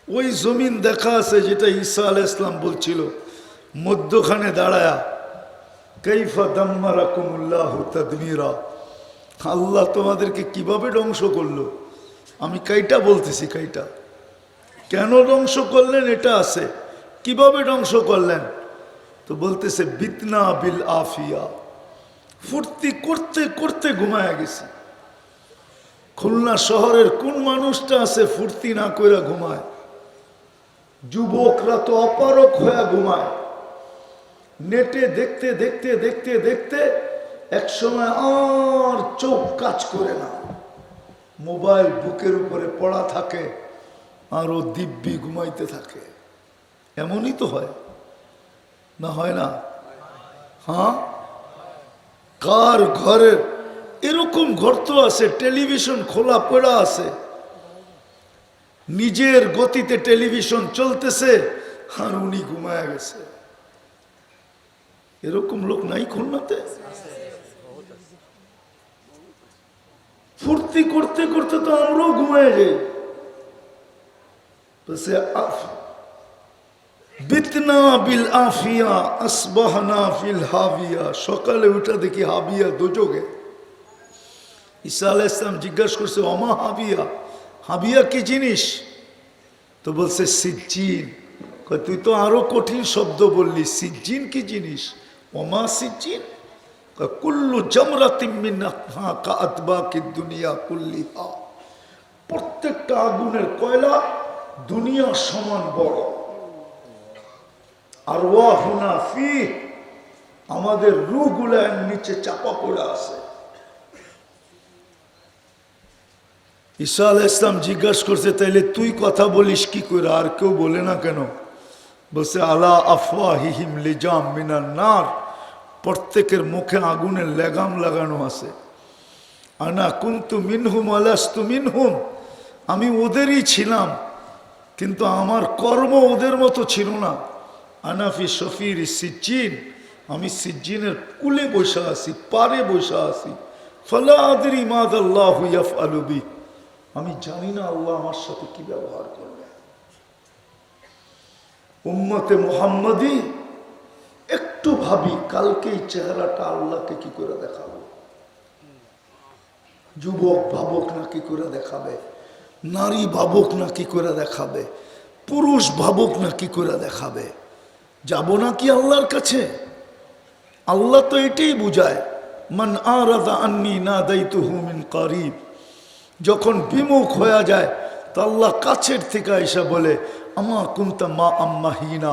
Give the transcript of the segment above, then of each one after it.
ওই জমিন দেখা আছে যেটা ঈসা আলাইহিস সালাম বলছিল, মধ্যখানে দাঁড়ায়া কাইফা দাম্মারাকুমুল্লাহু তাদমীরা, আল্লাহ তোমাদেরকে কিভাবে ধ্বংস করলো। আমি কাইটা বলতেছি, কাইটা কেন ধ্বংস করলেন এটা আছে, কিভাবে ধ্বংস করলেন। তো বলতেছে বিতনা বিল আফিয়া, ফুর্তি করতে করতে ঘুমায়া গেছি। খুলনা শহরের কোন মানুষটা আছে ফুর্তি না করে ঘুমায়? যুবকরা তো অপারক হয়ে ঘুমায়। নেটে দেখতে দেখতে দেখতে দেখতে এক সময় আর চোখ কাজ করে না, মোবাইল বুকের উপরে পড়া থাকে আর ও দিব্যি ঘুমাইতে থাকে। এমনই তো হয় না, হয় না? হ্যাঁ, কার ঘরের এরকম ঘর তো আছে, টেলিভিশন খোলা পড়া আছে, নিজের গতিতে টেলিভিশন চলতেছে আর উনি ঘুমায়া গেছে। এরকম লোক নাই খুলনাতে? ফুর্তি করতে করতে তো আমরাও ঘুমায় যাই। বিতনা বিল আফিয়া আসবাহনা ফিল হাবিয়া, সকালে উঠা দেখি হাবিয়া দোজগে। ঈসা আলাইহিস সালাম জিজ্ঞাসা করছে ওমা হাবিয়া, হাবিয়া কি জিনিস? তো বলছে সিজ্জিন। তুই তো আরো কঠিন শব্দ বললি, সিজ্জিন কি জিনিস? ওমা সিজ্জিন, কুল্লু জামরাতিন মিনহা কাআতবাকিদ দুনিয়া কুল্লিহা, প্রত্যেকটা আগুনের কয়লা দুনিয়ার সমান বড়। আরওয়াহুনা ফি, আমাদের রূহগুলা এর নিচে চাপা পড়ে আছে। ঈসা আলাইহিস সালাম জিজ্ঞাসা করছে তাইলে তুই কথা বলিস কি করে, আর কেউ বলে না কেন? বলছে আলা আফওয়াহিহিম লিজাম মিনান নার, প্রত্যেকের মুখে আগুনের লেগাম লাগানো আছে। আনা কুনতু মিনহুম আলাস্তু মিনহুম, আমি ওদেরই ছিলাম কিন্তু আমার কর্ম ওদের মতো ছিল না। আনাফি শফির সিজ্জিন, আমি সিজ্জিনের কুলে বসে আছি, পারে বসে আছি। ফালা আদরি মাদাল্লাহু ইয়াফআলু বি, আমি জানি না আল্লাহ আমার সাথে কি ব্যবহার করবে। উম্মতে মুহাম্মাদি একটু ভাবি কালকে এই চেহারাটা আল্লাহকে কি করে দেখাবো। যুবক ভাবুক না কি করে দেখাবে, নারী ভাবুক না কি করে দেখাবে, পুরুষ ভাবুক না কি করে দেখাবে। যাব না কি আল্লাহর কাছে? আল্লাহ তো এটাই বুঝায়, মান আরাদা আন্নি নাদাইতুহু মিন কারিব, যখন বিমুখ হয়ে যায় তো আল্লাহ কাছের থেকে এসে বলে আমা কুনতা মা আম্মাহিনা,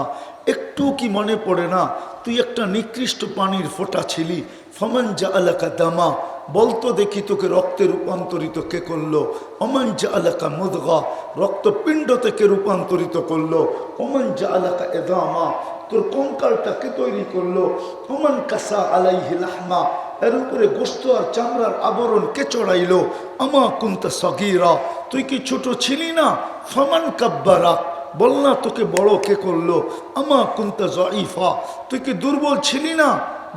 একটু কি মনে পড়ে না তুই একটা নিকৃষ্ট পানির ফোঁটা ছিলি। ফমান জাআলাকা দামা, বলতো দেখি তোকে রক্তে রূপান্তরিত কে করলো। ওমান জাআলাকা মুদগা, রক্তপিণ্ড থেকে রূপান্তরিত করলো। ওমান জাআলাকা ইদামা, তোর কঙ্কালটাকে তৈরি করলো। ওমান কাসা আলাইহি লাহমা, এর উপরে গোস্ত আর চামড়ার আবরণ কে চড়াইলো। আমা কুনতা সগীরা, তুই কি ছোট ছিলি না। ফামান কাব্বারা, বল না তোকে বড় কে করলো। আমা কুনতা যায়ীফা, তুই কি দুর্বল ছিলি না।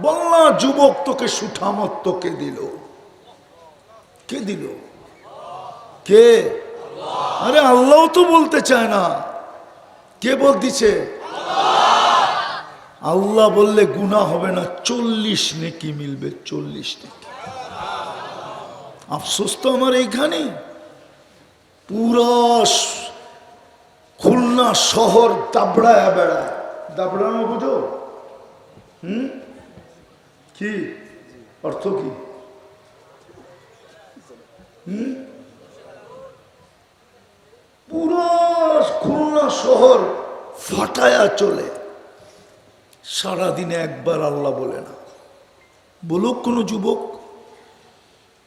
বল না যুবক তোকে সুঠামত তোকে দিল। কে দিল? কে? আরে আল্লাহ তো বলতে চায় না, কে বলতেছে? আল্লাহ বললে গুনাহ হবে না, 40 নেকি মিলবে, 40 নেকি। আফসোস তো আমার এইখানে, পুরা খুলনা শহর দাবড়ায় বেড়ায়। দাবড়ানো বুঝো? কি অর্থ কি? পুরো খুলনা শহর ফাটায়া চলে, সারাদিনে একবার আল্লাহ বলে না। বলুক কোনো যুবক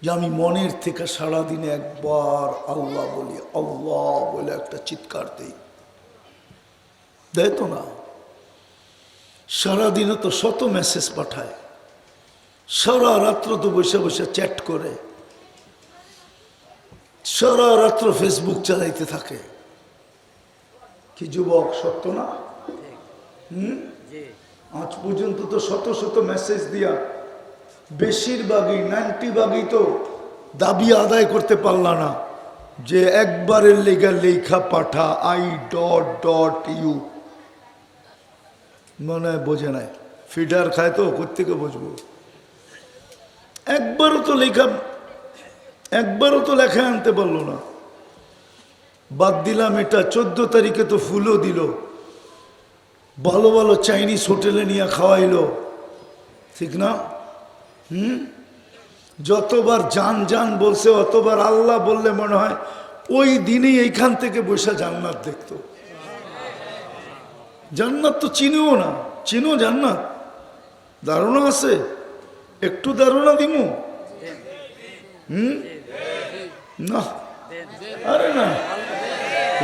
যে আমি মনের থেকে সারাদিনে একবার আল্লাহ বলি, আল্লাহ বলে একটা চিৎকার দেই, দেয় তো না। সারাদিনে তো শত মেসেজ পাঠায়, সারা রাত্র তো বসে বসে চ্যাট করে, সারা রাত্র ফেসবুক চালাইতে থাকে। কি যুবক, সত্য না? আজ পর্যন্ত তো শত শত মেসেজ দিয়া বেশিরভাগই 90 ভাগই তো দাবি আদায় করতে পারলা না। যে একবারের লেগা লেখা পাঠা I.U মনে হয় বোঝে নাই, ফিডার খায় তো কোত্থেকে বুঝবো। একবারও তো লেখা আনতে পারলো না। বাদ দিলাম এটা, 14 তারিখে তো ফুলও দিল, ভালো ভালো চাইনিজ হোটেলে নিয়ে খাওয়াইলো, ঠিক না? যতবার জান জান বলছে অতবার আল্লাহ বললে মনে হয় ওই দিনই এইখান থেকে বসে জান্নাত দেখতো। জান্নাত তো চিনিও না, চিনো জান্নাত? ধারণা আছে? একটু ধারণা দিমু? না, আরে না,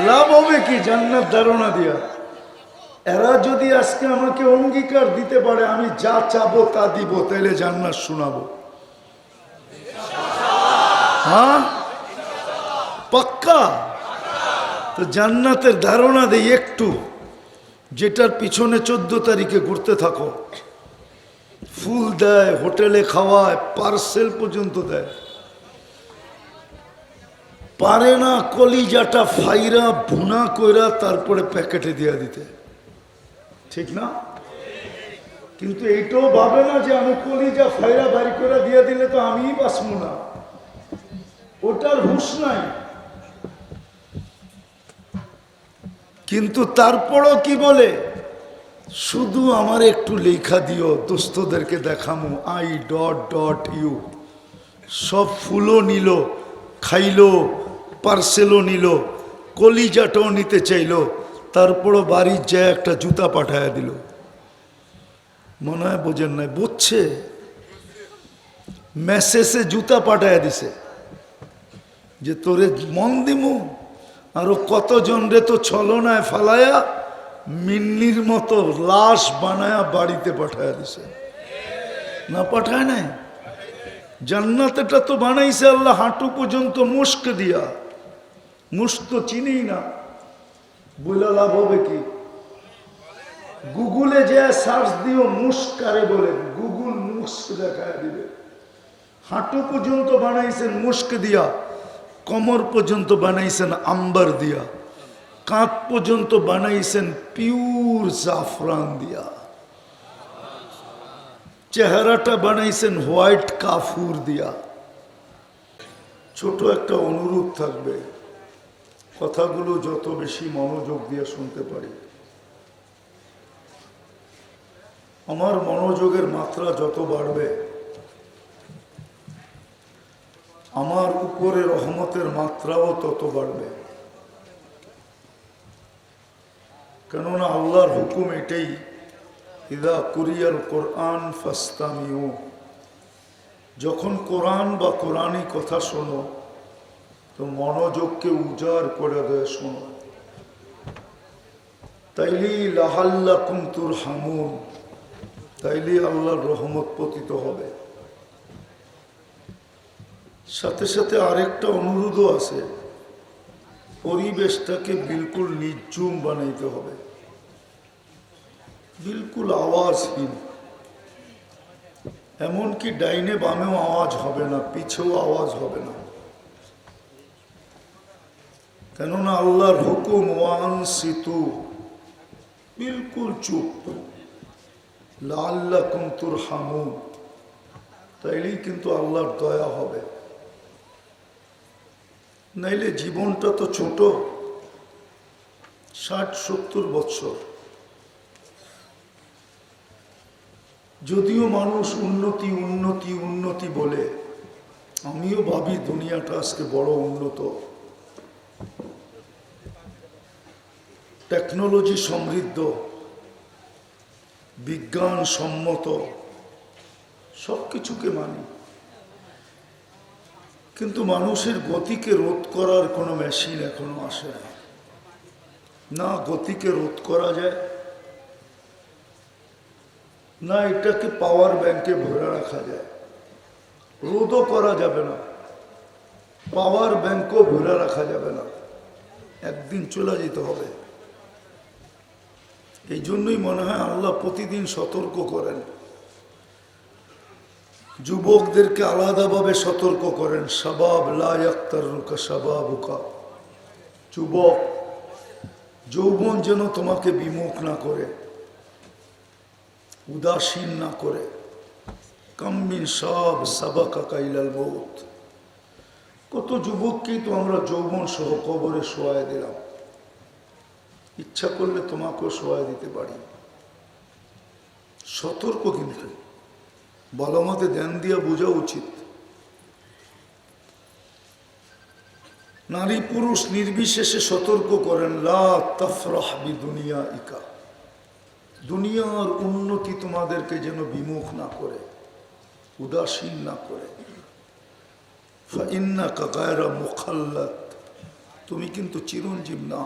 লাভ হবে কি জান্নাত ধারণা দিয়া? এরা যদি আজকে আমাকে অঙ্গীকার দিতে পারে আমি যা চাবো তা দিব, তাইলে জান্নাত শোনাবো। হ্যাঁ, পাক্কা? তো জান্নাতের ধারণা দেই একটু, যেটার পিছনে 14 তারিখে ঘুরতে থাকো। ফুল দেয়, হোটেলে খাওয়ায়, পার্সেল পর্যন্ত দেয়। পারে না কলিজাটা ফাইরা ভুনা কইরা তারপরে প্যাকেটে দিয়ে দিতে, ঠিক না? কিন্তু এইটাও ভাবে না যে আমি কলিজা ফাইরা বাড়ি করে দিয়ে দিলে তো আমিই বাঁচবো না, ওটার হুঁশ নাই। কিন্তু তারপরও কি বলে, শুধু আমার একটু লেখা দিও, দোস্তদেরকে দেখামো I.U। সব ফুলও নিল, খাইলো, পার্সেলও নিল, কলিজাটাও নিতে চাইলো, তারপরও বাড়ির যায় একটা জুতা পাঠায় দিল। মনে হয় বোঝেন নাই? বুঝছে, মেসেজে জুতা পাঠায় দিছে যে তোরে মন দিমু। আরো কতজন রে তো ছলনায় ফালায়া মিন্নির মতো লাশ বানায়া বাড়িতে পাঠায় দিছে, না পাঠায় নাই? জান্নাতেটা তো বানাইছে আল্লাহ হাঁটু পর্যন্ত মুস্ক দিয়া। মুস্ক তো চিনি না, বলে লাভ হবে কি? গুগলে যে সার্চ দিও মুস্ক কারে বলে, গুগল মুস্ক দেখায় দিবে। হাঁটু পর্যন্ত বানাইছেন মুস্ক দিয়া, কমর পর্যন্ত বানাইছেন আম্বার দিয়া, কাঁধ পর্যন্ত বানাইছেন পিওর জাফরান দিয়া, চেহারাটা বানাইছেন হোয়াইট কাফুর দিয়া। ছোট একটা অনুরোধ থাকবে, কথাগুলো যত বেশি মনোযোগ দিয়ে শুনতে পারি, আমার মনোযোগের মাত্রা যত বাড়বে, আমার উপরে রহমতের মাত্রাও তত বাড়বে। কেননা আল্লাহর হুকুম এটাই, ইদা কুরিয়াল কোরআন ফাস্তামিউ, যখন কোরআন বা কোরআনী কথা শোনো তো মনোযোগকে উজাড় করে দেয়, শোনো। তাইলি লাহাল্লাকুম তুরহামুন, তাইলি আল্লাহর রহমত পতিত হবে। সাথে সাথে আরেকটা অনুরোধও আছে, পরিবেশটাকে বিলকুল নির্জুম বানাইতে হবে, বিলকুল আওয়াজহীন। এমনকি ডাইনে বামেও আওয়াজ হবে না, পিছেও আওয়াজ হবে না। কেননা আল্লাহর হুকুম ওয়ানসিতু, বিলকুল চুপ, লাআল্লাকুম তুরহামুন, তাইলেই কিন্তু আল্লাহর দয়া হবে। নাইলে জীবনটা তো ছোট, 60-70 বৎসর। যদিও মানুষ উন্নতি উন্নতি উন্নতি বলে, আমিও ভাবি দুনিয়াটা আজকে বড় উন্নত, টেকনোলজি সমৃদ্ধ, বিজ্ঞান সম্মত, সব কিছুকে মানি। কিন্তু মানুষের গতিকে রোধ করার কোনো মেশিন এখনো আসে না। না গতিকে রোধ করা যায়, না এটাকে পাওয়ার ব্যাংকে ভরে রাখা যায়। রোধও করা যাবে না, পাওয়ার ব্যাংকও ভরে রাখা যাবে না, একদিন চলে যেতে হবে। এই জন্যই মনে হয় আল্লাহ প্রতিদিন সতর্ক করেন, যুবকদেরকে আলাদাভাবে সতর্ক করেন, শাবাব লা ইয়াক্তারুকা শাবাবুকা, যুবক যৌবন যেন তোমাকে বিমুখ না করে, উদাসীন না করে। কাম্মিন সব সাবাকা কাইলাল মউত, কত যুবককেই তো আমরা যৌবন সহ কবরে শোয়ায় দিলাম। ইচ্ছা করলে তোমাকেও শোয়ায় দিতে পারি। সতর্ক, কিন্তু ভালো মতে ধ্যান দিয়া বোঝা উচিত। নারী পুরুষ নির্বিশেষে সতর্ক করেন, লা তাফরাহ বিদুনিয়াইকা, দুনিয়ার উন্নতি তোমাদেরকে যেন বিমুখ না করে, উদাসীন না করে। ফাইন্নাকা গায়রা মুখাল্লাদ, তুমি কিন্তু চিরঞ্জীব না।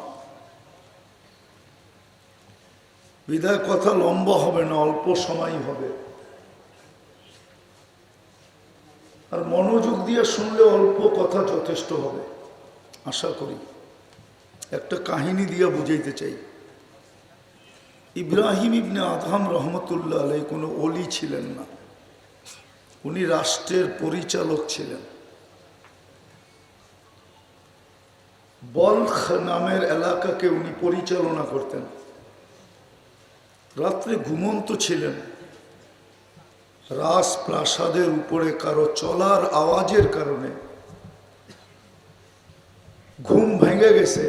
বিদায় কথা লম্বা হবে না, অল্প সময় হবে। আর মনোযোগ দিয়ে শুনলে অল্প কথা যথেষ্ট হবে আশা করি। একটা কাহিনী দিয়া বুঝাইতে চাই। ইব্রাহিম ইবনে আদহাম রহমতুল্লাহ আলাই কোনো ওলি ছিলেন না, উনি রাষ্ট্রের পরিচালক ছিলেন। বলখ নামের এলাকাকে উনি পরিচালনা করতেন। রাত্রে ঘুমন্ত ছিলেন। রাজপ্রাসাদের উপরে কারো চলার আওয়াজের কারণে ঘুম ভেঙে গেছে।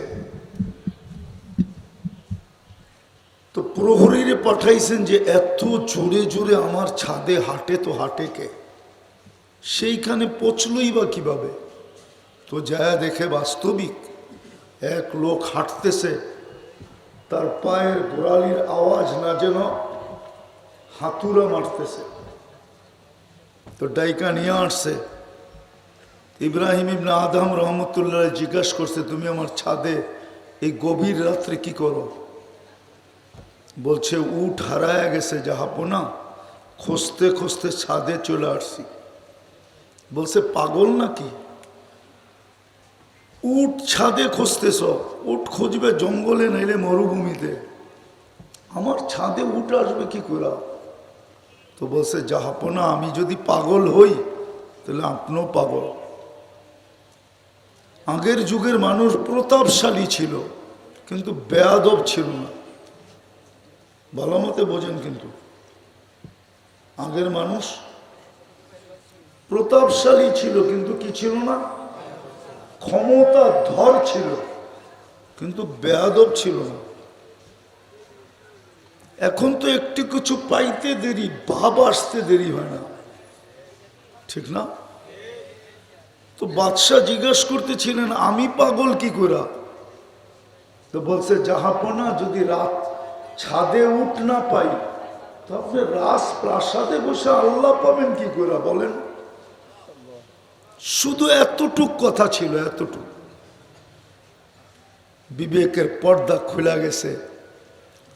তো প্রহরীরে পাঠাইছেন যে এত জোরে জোরে আমার ছাদে হাঁটে, তো হাঁটে কে? সেইখানে পৌঁছলই বা কিভাবে? তো যায় দেখে বাস্তবিক এক লোক হাঁটতেছে, তার পায়ের গোড়ালির আওয়াজ না যেন হাতুড়া মারতেছে। তো ডাইকা নিয়ে আসছে। ইব্রাহিম ইবনে আদহাম রহমতুল্লাহ জিজ্ঞাসা করছে, তুমি আমার ছাদে এই গভীর রাত্রে কি করো? বলছে, উট হারায় গেছে জাহাপনা, খুঁজতে খুঁজতে ছাদে চলে আসছি। বলছে, পাগল নাকি? উট ছাদে খুঁজতেছ? উট খুঁজবে জঙ্গলে, নাইলে মরুভূমিতে। আমার ছাদে উট আসবে কি করে? তো বলছে, জাহাপনা আমি যদি পাগল হই তাহলে আপনিও পাগল। আগের যুগের মানুষ প্রতাপশালী ছিল, কিন্তু বেয়াদব ছিল না। ভালো মতে বোঝেন, কিন্তু আগের মানুষ প্রতাপশালী ছিল, কিন্তু কি ছিল না? ক্ষমতা ধর ছিল, কিন্তু বেয়াদব ছিল না। এখন তো একটু কিছু পাইতে দেরি, ভাব আসতে দেরি হয় না, ঠিক না? তো বাদশাহ জিজ্ঞাসা করতেছিলেন, আমি পাগল কি করে? তো বলছে, জাহাপনা যদি রাত ছাদে উঠ না পাই তো আপনি রাজপ্রাসাদে বসে আল্লাহ পাবেন কি করে বলেন? শুধু এতটুক কথা ছিল, এতটুক। বিবেকের পর্দা খুলে গেছে,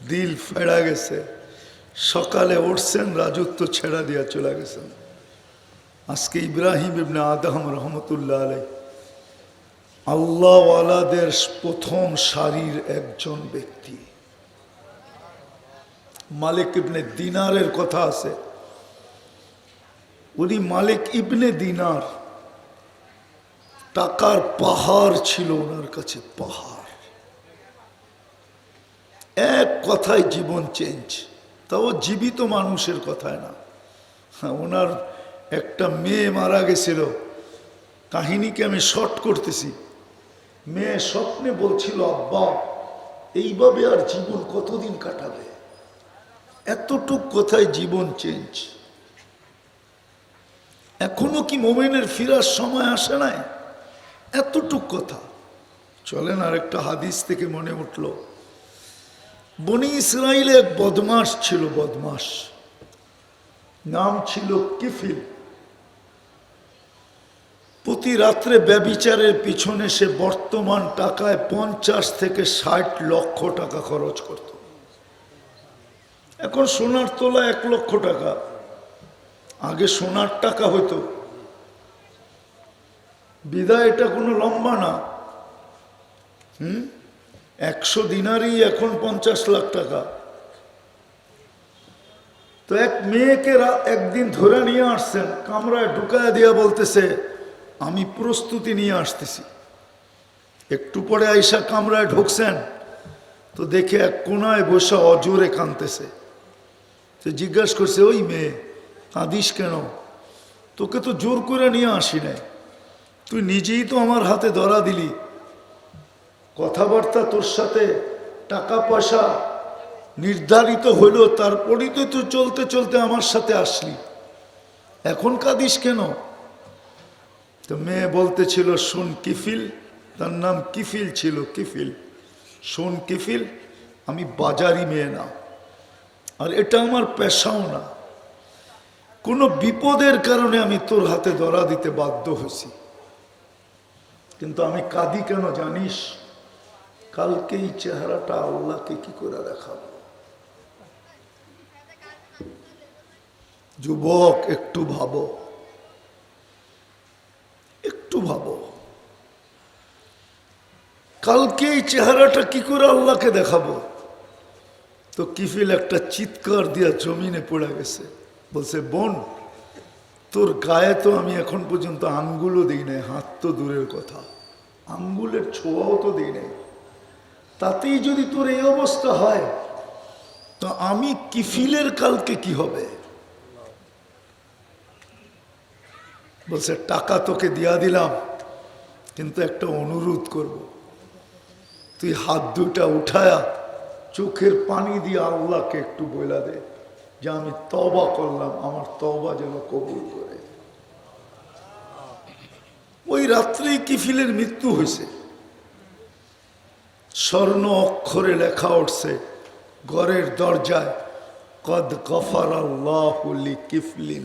দিল ফেরা গেছে। সকালে উঠছেন, রাজত্ব ছেড়া দিয়া চলে গেছেন। আজকে ইব্রাহিম ইবনে আদহাম রহমতুল্লাহ আলাই আল্লাহওয়ালাদের প্রথম সারির একজন ব্যক্তি। মালিক ইবনে দিনারের কথা আছে, উনি মালিক ইবনে দিনার, টাকার পাহাড় ছিল ওনার কাছে, পাহাড়। এক কথায় জীবন চেঞ্জ, তাও জীবিত মানুষের কথায় না। ওনার একটা মেয়ে মারা গেছিল, কাহিনীকে আমি শর্ট করতেছি। মেয়ে স্বপ্নে বলছিল, আব্বা এইভাবে আর জীবন কতদিন কাটাবে? এতটুক কথায় জীবন চেঞ্জ। এখনো কি মোমেনের ফিরার সময় আসে নাই? এতটুক কথা। চলেন আর একটা হাদিস থেকে মনে উঠল, বনি ইসরাইলে এক বদমাস ছিল, বদমাস, নাম ছিল কিফিল। প্রতি রাত্রে ব্যভিচারের পিছনে সে বর্তমান টাকায় 50 থেকে 60 লক্ষ টাকা খরচ করত। এখন সোনার তোলা 1 লক্ষ টাকা, আগে সোনার টাকা হতো। বিদায় এটা কোনো লম্বা না। 100 দিনারই এখন 50 লাখ টাকা। তো এক মেয়েকে একদিন ধরে নিয়ে আসছেন, কামরায় ঢুকায় দিয়া বলতেছে আমি প্রস্তুতি নিয়ে আসতেছি। একটু পরে আইসা কামরায় ঢুকছেন তো দেখে এক কোনায় বসে অজোরে কাঁদতেছে। তো জিজ্ঞাসা করছে, ওই মেয়ে কাঁদিস কেন? তোকে তো জোর করে নিয়ে আসি নাই, তুই নিজেই তো আমার হাতে ধরা দিলি, কথাবার্তা তোর সাথে টাকা পয়সা নির্ধারিত হইল, তারপরেই তো তুই চলতে চলতে আমার সাথে আসলি, এখন কাঁদিস কেন? তো মেয়ে বলতেছিল, শুন কিফিল, তার নাম কিফিল ছিল, কিফিল, শোন কিফিল, আমি বাজারি মেয়ে না, আর এটা আমার পেশাও না, কোনো বিপদের কারণে আমি তোর হাতে ধরা দিতে বাধ্য হয়েছি, কিন্তু আমি কাঁদি কেন জানিস? কালকে এই চেহারাটা আল্লাহকে কি করে দেখাবো? যুবক, একটু ভাবো, একটু ভাবো, কালকে এই চেহারাটা কি করে আল্লাহকে দেখাবো? তো কিফিল একটা চিৎকার দিয়া জমিনে পড়ে গেছে, বলছে, বোন, তোর গায়ে তো আমি এখন পর্যন্ত আঙ্গুলও দিই নাই, হাত তো দূরের কথা, আঙ্গুলের ছোঁয়াও তো দিই নাই, তাতেই যদি তোর এই অবস্থা হয় তো আমি কিফিলের কালকে কি হবে? বলছে, টাকা তোকে দিয়া দিলাম, কিন্তু একটা অনুরোধ করব, তুই হাত দুটা উঠায়া চোখের পানি দিয়ে আল্লাহকে একটু বইলা দে যে আমি তওবা করলাম, আমার তওবা যেন কবুল করে। ওই রাত্রেই কিফিলের মৃত্যু হয়েছে। স্বর্ণ অক্ষরে লেখা উঠছে ঘরের দরজায়, কদ গফার আল্লাহু লিকিফলিন,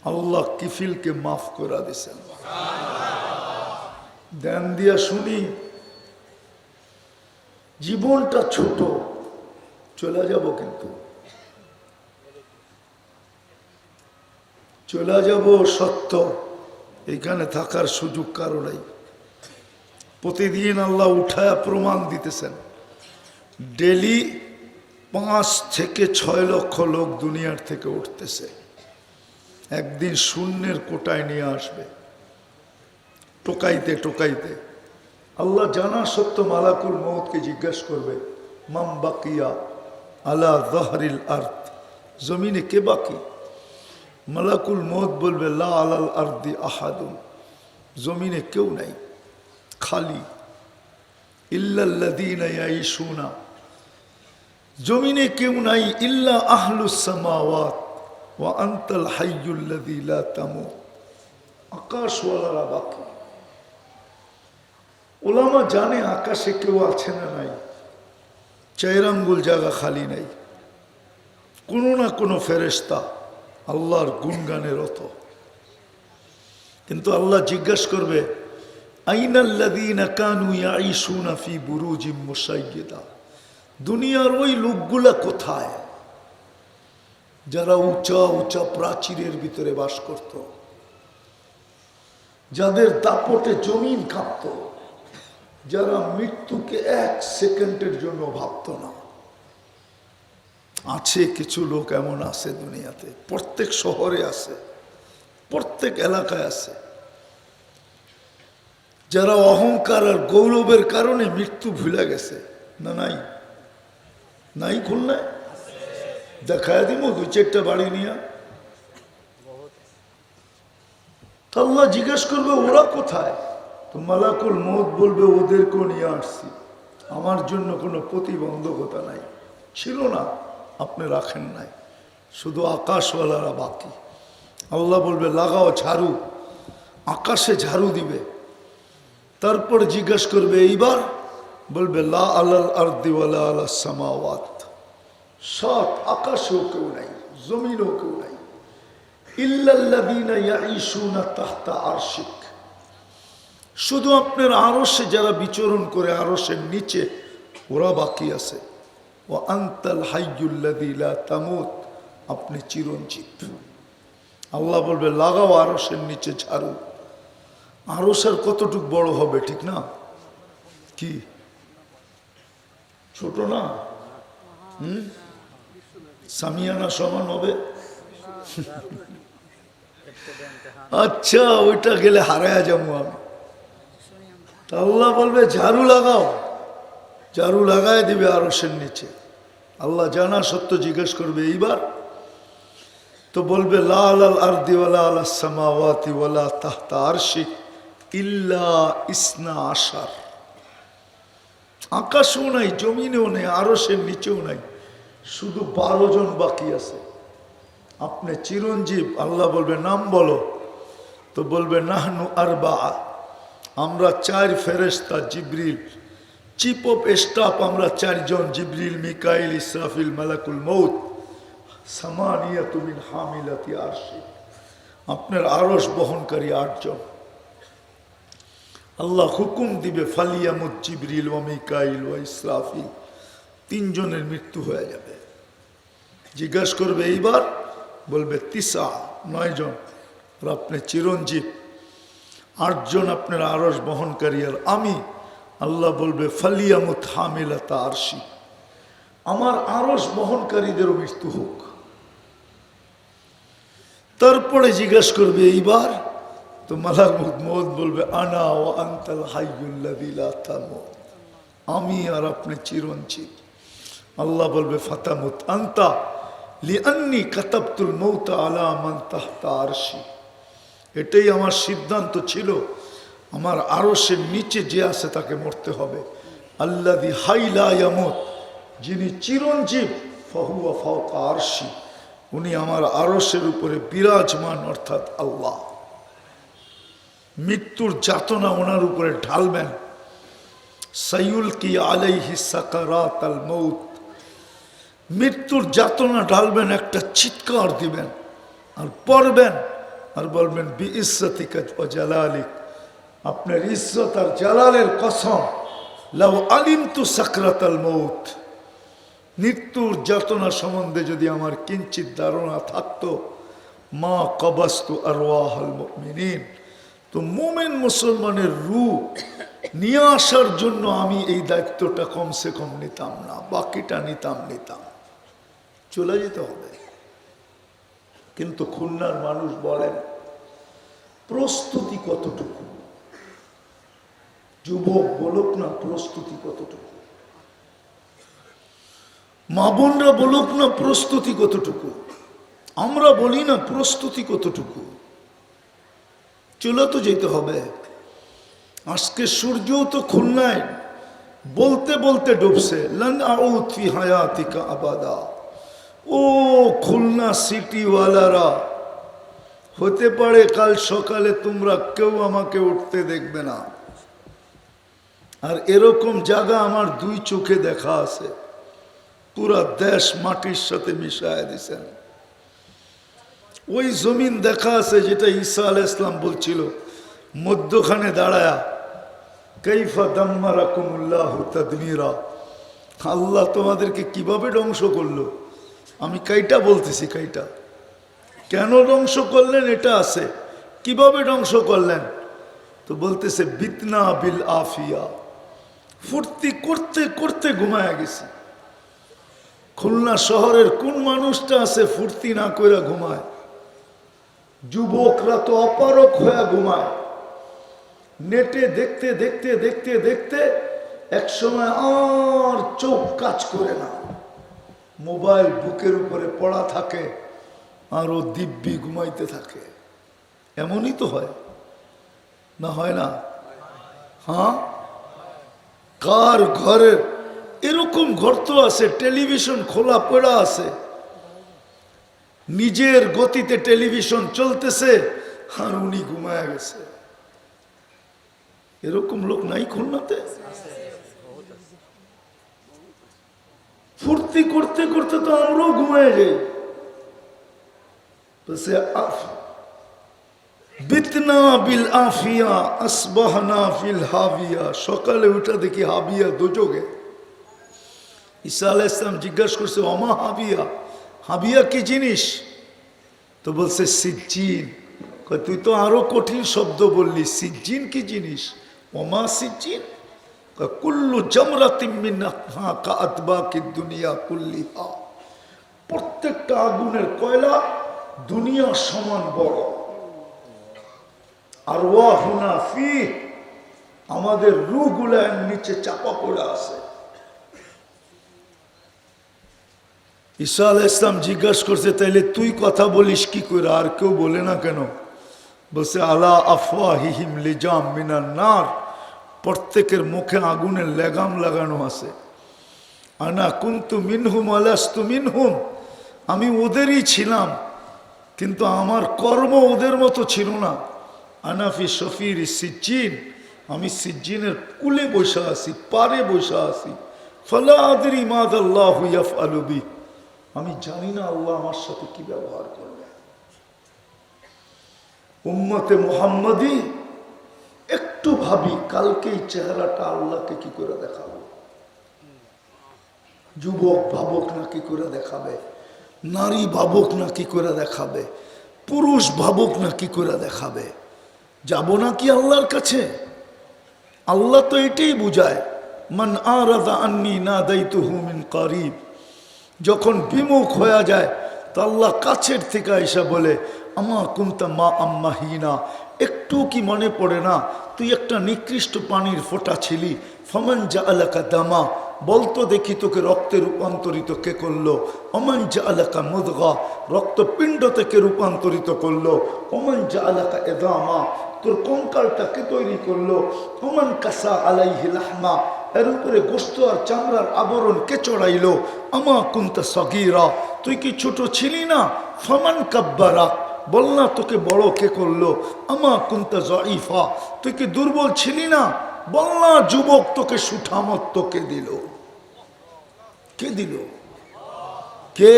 আল্লাহ কিফিলকে মাফ করে দিয়েছেন। ধ্যান দিয়া শুনি, জীবনটা ছোট, চলে যাব, কিন্তু চলে যাব সত্য, এখানে থাকার সুযোগ কারো নাই। প্রতিদিন আল্লাহ উঠায়া প্রমাণ দিতেছেন, ডেলি 5 থেকে 6 লক্ষ লোক দুনিয়ার থেকে উঠতেছে, একদিন শূন্যের কোটায় নিয়ে আসবে, টোকাইতে টোকাইতে। আল্লাহ জানা সত্য মালাকুল মউতকে জিজ্ঞাসা করবে, মাম বাকিয়া আলা যাহরিল আরদ, জমিনে কে বাকি? মালাকুল মউত বলবে, লা আলাল আরদি আহাদুন, জমিনে কেউ নাই, খালি। ইল্লাল্লাযীনা ইয়াঈশুনা, জমিনে কেউ নাই, ইল্লা আহলুস সামাওয়াত ওয়া আনতাল হাইয়ুল্লাযী লা তামুত, আকাশওয়ালারা বাকি। ওলামা জানে আকাশে কেউ আছে না নাই, 4 আঙ্গুল জায়গা খালি নাই, কোনো না কোনো ফেরেশতা আল্লাহর গুণগানে রত। কিন্তু আল্লাহ জিজ্ঞাসা করবে, আইনাল্লাযীনা কানু ইয়াঈশুনা ফি বুরুজিম মুশাইয়্যিদা, দুনিয়ার ওই লোকগুলা কোথায় যারা উঁচা উঁচা প্রাচীরের ভিতরে বাস করত, যাদের দাপটে জমিন কাঁপত, যারা মৃত্যুকে 1 সেকেন্ডের জন্য ভাবত না? আছে কিছু লোক এমন আছে দুনিয়াতে, প্রত্যেক শহরে আছে, প্রত্যেক এলাকায় আছে, যারা অহংকার আর গৌরবের কারণে মৃত্যু ভুলে গেছে। না নাই? নাই খুলনায়? দেখায় দিব 2-4টা বাড়ি নিয়ে। আল্লাহ জিজ্ঞেস করবে, ওরা কোথায়? তো মালাকুল মউত বলবে, ওদেরকেও নিয়ে আসছি, আমার জন্য কোনো প্রতিবন্ধকতা নাই, ছিল না, আপনি রাখেন নাই, শুধু আকাশওয়ালারা বাকি। আল্লাহ বলবে, লাগাও ঝাড়ু, আকাশে ঝাড়ু দিবে। তারপর জিজ্ঞাসা করবে, এইবার? বলবে, লা আলাল আরদি ওয়ালা আলাস সামাওয়াত, 7 আকাশেও কেউ নাই, জমিনও কেউ নাই, ইল্লাল্লাযীনা ইয়াঈশুনা তাহতা আরশিক, শুধু আপনার আরশে যারা বিচরণ করে, আরশের নিচে, ওরা বাকি আছে। ওয়া আনতাল হাইয়ুল্লাযী লা তামুত, আপনি চিরঞ্জীব। আল্লাহ বলবে, লাগাও আরশের নিচে ঝাড়ু। আরশের কতটুক বড় হবে, ঠিক না? কি ছোট না? সামিয়ানা সমান হবে? আচ্ছা, ওইটা গেলে হারায়া যাবো আমি। তা আল্লাহ বলবে ঝাড়ু লাগাও, ঝাড়ু লাগাই দিবে আরশের নিচে। আল্লাহ জানা সত্য জিজ্ঞেস করবে এইবার, তো বলবে লা আলাল আরদি ওয়ালা আলাস সামাওয়াতি ওয়ালা তাহতা আরশি ইল্লা ইসনা আশার। আকাশেও নাই, জমিনেও নেই, আরশের নিচেও নাই, শুধু 12 জন বাকি আছে। আপনি চিরঞ্জীব। আল্লাহ বলবে নাম বলো, তো বলবে নাহনু আরবা, আমরা 4 ফেরেশতা, জিবরিল চিফ অফ স্টাফ, আমরা 4 জন, জিবরিল, মিকাইল, ইসরাফিল, মালাকুল মউত, সামানিয়াতু মিন হামিলাতি আরশি, আপনার আরশ বহনকারী 8 জন। আল্লাহ হুকুম দিবে ফালিয়ামুত জিবরিল ওয়া মিকাইল ওয়া ইসরাফিল, 3 জনের মৃত্যু হয়ে যাবে। জিজ্ঞাসা করবে এইবার, বলবে 9 জন, আর আপনি চিরঞ্জীব, 8 জন আপনার আরশ বহনকারী, আর আমি। আল্লাহ বলবে ফালিয়ামুত হামিলাতা আরশি, আমার আরশ বহনকারীদেরও মৃত্যু হোক। তারপরে জিজ্ঞাসা করবে এইবার, তো মালাকুল মউত বলবে আনা ওয়া আনতাল হাইয়ুল্লাযী লা তামুত, আমি আর আপনি চিরঞ্জীব। আল্লাহ বলবে ফাতামুত আনতা লিআন্নী কাতাবতুল মাউতা আলা মান তাহতা আরশি, এটাই আমার সিদ্ধান্ত ছিল, আমার আরশের নিচে যে আছে তাকে মরতে হবে। আল্লাযী হাইলা ইয়ামুত, যিনি চিরঞ্জীব, ফাহুয়া ফাওকা আরশি, উনি আমার আরশের উপরে বিরাজমান, অর্থাৎ আল্লাহ। মৃত্যুর যাতনা ওনার উপরে ঢালবেন। সাইয়ুলকি আলাইহি সাকারাতাল মউত, মৃত্যুর যাতনা ঢালবেন, একটা চিৎকার দিবেন আর পড়বেন আর বলবেন বিইজ্জতিকা ওয়া জালালিক, আপনার ইজ্জত আর জালালের কসম, লাউ আলিমতু সাকরাতাল মউত, মৃত্যুর যাতনা সম্বন্ধে যদি আমার কিঞ্চিত ধারণা থাকতো, মা কবাস্তু আরওয়াহাল মুমিনিন, তো মুমিন মুসলমানের রূহ নিয়ে আসার জন্য আমি এই দায়িত্বটা কমসে কম নিতাম না, বাকিটা নিতাম। চলে যেতে হবে। কিন্তু খুলনার মানুষ বলেন প্রস্তুতি কতটুকু? যুবক বলুক না প্রস্তুতি কতটুকু, মা বোনরা বলুক না প্রস্তুতি কতটুকু, আমরা বলি না প্রস্তুতি কতটুকু। চলে তো যেতে হবে। আজকে সূর্যও তো খুলনায় বলতে বলতে ডুবছে, লান আউদ ফি হায়াতিকা আবাদা। ও খুলনা সিটিওয়ালারা, হতে পারে কাল সকালে তোমরা কেউ আমাকে উঠতে দেখবে না। আর এরকম জায়গা আমার 2 চোখে দেখা আছে, পুরা দেশ মাটির সাথে মিশায় দিছেন। ওই জমিন দেখা আছে যেটা ঈসা আলাইহিস সালাম বলছিল, মধ্যখানে দাঁড়ায়া কাইফা দাম্মারাকুমুল্লাহু তাদমীরা, আল্লাহ তোমাদেরকে কিভাবে ধ্বংস করলো। আমি কাইটা বলতেছি, কাইটা কেন ধ্বংস করলেন এটা আছে, কিভাবে ধ্বংস করলেন, তো বলতেছে বিতনা বিল আফিয়া, ফুর্তি করতে করতে ঘুমায়া গেছি। খুলনা শহরের কোন মানুষটা আছে ফুর্তি না করে ঘুমায়? যুবকরা তো অপারক হয়ে ঘুমায়, নেটে দেখতে দেখতে দেখতে দেখতে এক সময় আর চোখ কাজ করে না, মোবাইল বুকের উপরে পড়া থাকে আর ও দিব্যি ঘুমাইতে থাকে। এমনই তো হয় না, হয় না? হ্যাঁ, কার ঘরের এরকম ঘর তো আছে, টেলিভিশন খোলা পড়া আছে, নিজের গতিতে টেলিভিশন চলতেছে আর উনি ঘুমায়া গেছে। এরকম লোক নাই খুলনাতে? ফুর্তি করতে করতে তো আমরাও ঘুমায় যাই। বিতনা বিল আফিয়া আসবাহনা ফিল হাবিয়া, সকালে উঠা দেখি হাবিয়া দোজগে। ঈসা আলাইহিস সালাম জিজ্ঞাসা করছে ওমা হাবিয়া, হাবিয়া কি জিনিস? তো বলছে সিজ্জিন। তুই তো আরো কঠিন শব্দ বললি, সিজ্জিন কি জিনিস? ওমা সিজ্জিন, কুল্লু জামরাতিন মিনহা কাআতবাকিদ দুনিয়া কুল্লিহা, প্রত্যেকটা আগুনের কয়লা দুনিয়ার সমান বড়। আর ওয়াহুনা ফি, আমাদের রূহগুলা নিচে চাপা পড়ে আছে। ঈসা আলাইহিস সালাম জিজ্ঞাসা করছে, তাইলে তুই কথা বলিস কি করে, আর কেউ বলে না কেন? বলছে আলা আফওয়াহিহিম লিজাম মিনান নার, প্রত্যেকের মুখে আগুনের লেগাম লাগানো আছে। আনা কুনতু মিনহুম আলাস্তু মিনহুম, আমি ওদেরই ছিলাম, কিন্তু আমার কর্ম ওদের মতো ছিল না। আনাফি শফির সিজ্জিন, আমি সিজ্জিনের কুলে বসে আছি, পারে বসে আছি। ফালা আদরি মাদাল্লাহু ইয়াফআলু বি, আমি জানি না আল্লাহ আমার সাথে কি ব্যবহার করবে। উম্মতে মুহাম্মাদি একটু ভাবি, কালকে এই চেহারাটা আল্লাহকে কি করে দেখাবো? যুবক ভাবুক না কি করে দেখাবে, নারী ভাবুক না কি করে দেখাবে, পুরুষ ভাবুক না কি করে দেখাবে। যাব না কি আল্লাহর কাছে? আল্লাহ তো এটাই বুঝায়, মান আরাদা আন্নি নাদাইতুহু মিন কারিব, যখন বিমুখ হয়ে যায় তো আল্লাহ কাছের থেকে এসে বলে আমা কুনতা মা আম্মাহিনা, একটু কি মনে পড়ে না তুই একটা নিকৃষ্ট পানির ফোঁটা ছিলি? ফমান জাআলাকা দামা, বলতো দেখি তোকে রক্তে রূপান্তরিত কে করলো? ওমান জাআলাকা মুদগা, রক্তপিণ্ড থেকে রূপান্তরিত করলো। ওমান জাআলাকা ইদামা, তোর কঙ্কালটাকে তৈরি করলো। ওমান কাসা আলাইহি লাহমা, এর উপরে গোশত আর চামড়ার আবরণ কে চড়াইলো? আমা কুনতা সগীরা, তুই কি ছোট ছিলি না? ফামান কাব্বারা, বল না তোকে বড় কে করলো? আমা কুনতা যায়ীফা, তুই কি দুর্বল ছিলি না? বল না যুবক তোকে সুঠামত্ব কে দিল? কে দিল? কে?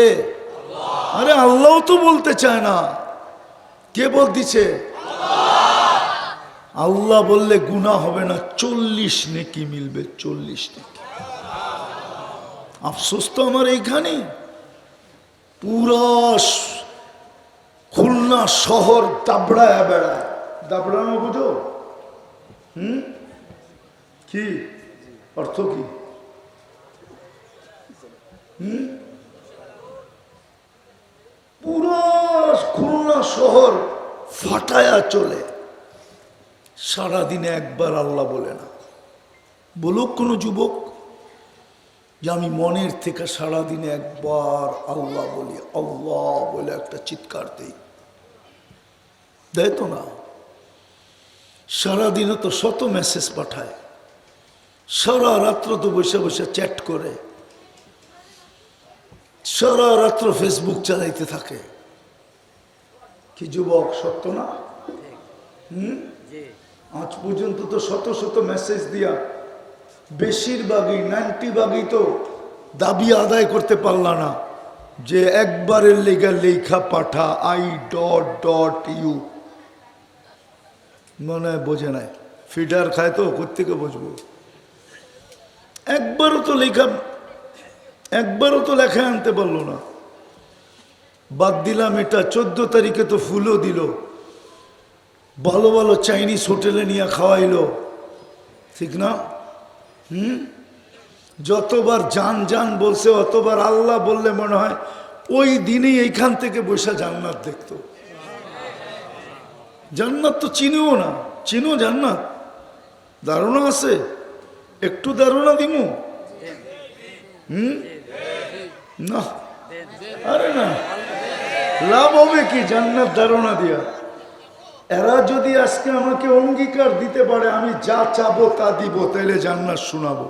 আরে আল্লাহ তো বলতে চায় না, কে বলতেছে? আল্লাহ বললে গুনাহ হবে না, 40 নেকি মিলবে, 40 নেকি। আফসোস তো আমার এইখানে, পুরা খুলনা শহর দাবড়ায় বেড়ায়। দাবড়ানো বুঝো? কি অর্থ কি? পুরা খুলনা শহর ফাটায়া চলে, সারাদিনে একবার আল্লাহ বলে না। বলুক কোনো যুবক যে আমি মনের থেকে সারাদিনে একবার আল্লাহ বলি, আল্লাহ বলে একটা চিৎকার দেই, দেয় তো না। সারাদিনে তো শত মেসেজ পাঠায়, সারা রাত্র তো বসে বসে চ্যাট করে, সারা রাত্র ফেসবুক চালাইতে থাকে। কি যুবক, সত্য না? আজ পর্যন্ত তো শত শত মেসেজ দিয়া বেশিরভাগই 90% তো দাবি আদায় করতে পারলা না যে একবারের লেখা পাঠা I.U, মনে হয় বোঝে নাই, ফিডার খায় তো কোত্থেকে বুঝবো? একবারও তো লেখা আনতে পারলো না। বাদ দিলাম এটা, 14 তারিখে তো ফুলও দিল, ভালো ভালো চাইনিজ হোটেলে নিয়ে খাওয়াইলো, ঠিক না? যতবার জান জান বলছে অতবার আল্লাহ বললে মনে হয় ওই দিনই এইখান থেকে বসে জান্নাত দেখতো। জান্নাত তো চিনিও না, চিনো জান্নাত? ধারণা আছে? একটু ধারণা দিমু? না, আরে না, লাভ হবে কি জান্নাত ধারণা দিয়া? এরা যদি আজকে আমাকে অঙ্গীকার দিতে পারে আমি যা চাবো তা দিব, তাইলে জান্নাত শোনাবো।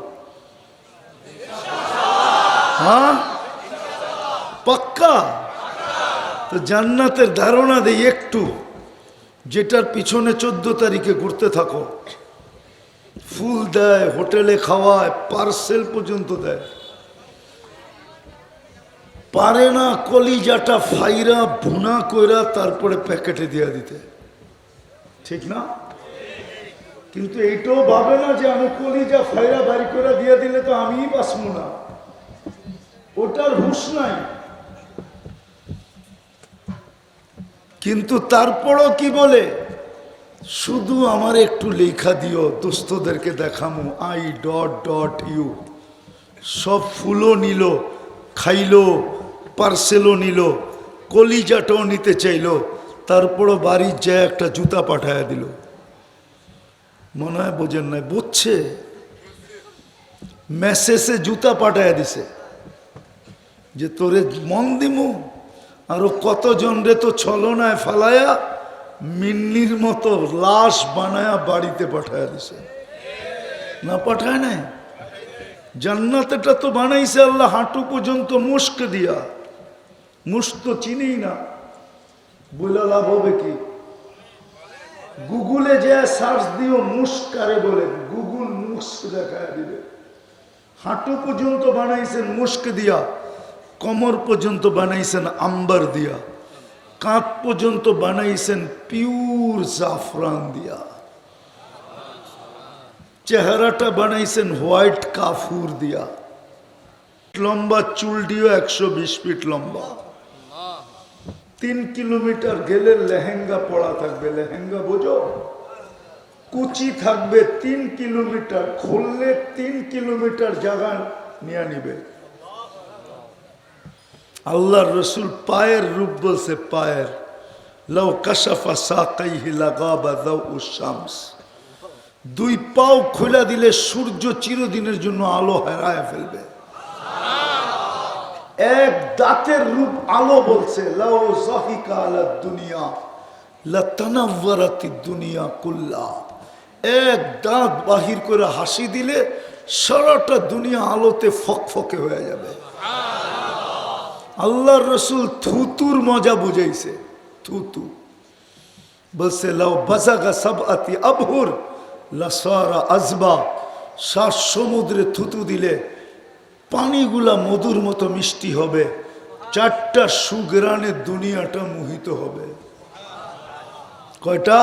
হ্যাঁ, পাক্কা? তো জান্নাতের ধারণা দেই একটু, যেটার পিছনে 14 তারিখে ঘুরতে থাকো। ফুল দেয়, হোটেলে খাওয়ায়, পার্সেল পর্যন্ত দেয়। পারে না কলিজাটা ফাইরা ভুনা কইরা তারপরে প্যাকেটে দিয়ে দিতে, ঠিক না? কিন্তু এইটাও ভাবে না যে আমি কলিজা ফাইরা বাড়ি করে দিয়ে দিলে তো আমিই বাঁচবো না, ওটার হুঁশ নাই। কিন্তু তারপরও কি বলে, শুধু আমার একটু লেখা দিও, দোস্তদেরকে দেখামো I.U। সব ফুলও নিল, খাইলো, পার্সেলও নিল, কলিজাটাও নিতে চাইল, তারপরও বাড়ির যায় একটা জুতা পাঠায় দিল। মনে হয় বোঝেন নাই, বুঝছে? মেসেজে জুতা পাঠায় দিছে যে তোরে মন দিমু। আরো কতজন রে তো ছলনায় ফালায়া মিন্নির মতো লাশ বানায়া বাড়িতে পাঠায় দিছে। না পাঠায় নাই? জান্নাতেটা তো বানাইছে আল্লাহ হাঁটু পর্যন্ত মুস্ক দিয়া। মুস্ক তো চিনি না, বলে লাভ হবে কি? গুগলে যে সার্চ দিও মুস্ক কারে বলে, গুগল মুস্ক দেখায় দিবে। হাঁটু পর্যন্ত বানাইছেন মুস্ক দিয়া, কমর পর্যন্ত বানাইছেন আম্বার দিয়া, কাঁধ পর্যন্ত বানাইছেন পিওর জাফরান দিয়া, চেহারাটা বানাইছেন হোয়াইট কাফুর দিয়া, লম্বা চুল দিও 120 ফিট লম্বা, 3 কিলোমিটার গেলে লেহেঙ্গা পড়া থাকবে। লেহেঙ্গা বোঝো? কুচি থাকবে 3 কিলোমিটার, খুললে 3 কিলোমিটার জায়গা নিয়ে নিবে। আল্লাহর রসুল পায়ের রূপ বলছে, পায়ের লাউ কাশাফা সাকাইহি লাগাবা দাউস শামস, 2 পাও খোলা দিলে সূর্য চিরদিনের জন্য আলো হারায় ফেলবে। এক দাঁতের রূপ আলো বলছে, লাউ যাহিকা আলা দুনিয়া লাতানাওয়ারাতিদ দুনিয়া কুল্লা, এক দাঁত বাহির করে হাসি দিলে সারাটা দুনিয়া আলোতে ফকফকে হয়ে যাবে। আল্লাহর রসুল থুতুর মজা বুঝাইছে। থুতু বলছে লাউ বাজাগা সাবআতি আবহুর লাসারা আজবা, 7 সমুদ্রে থুতু দিলে পানিগুলা মধুর মতো মিষ্টি হবে, 4টা সুগ্রানে দুনিয়াটা মোহিত হবে। কয়টা?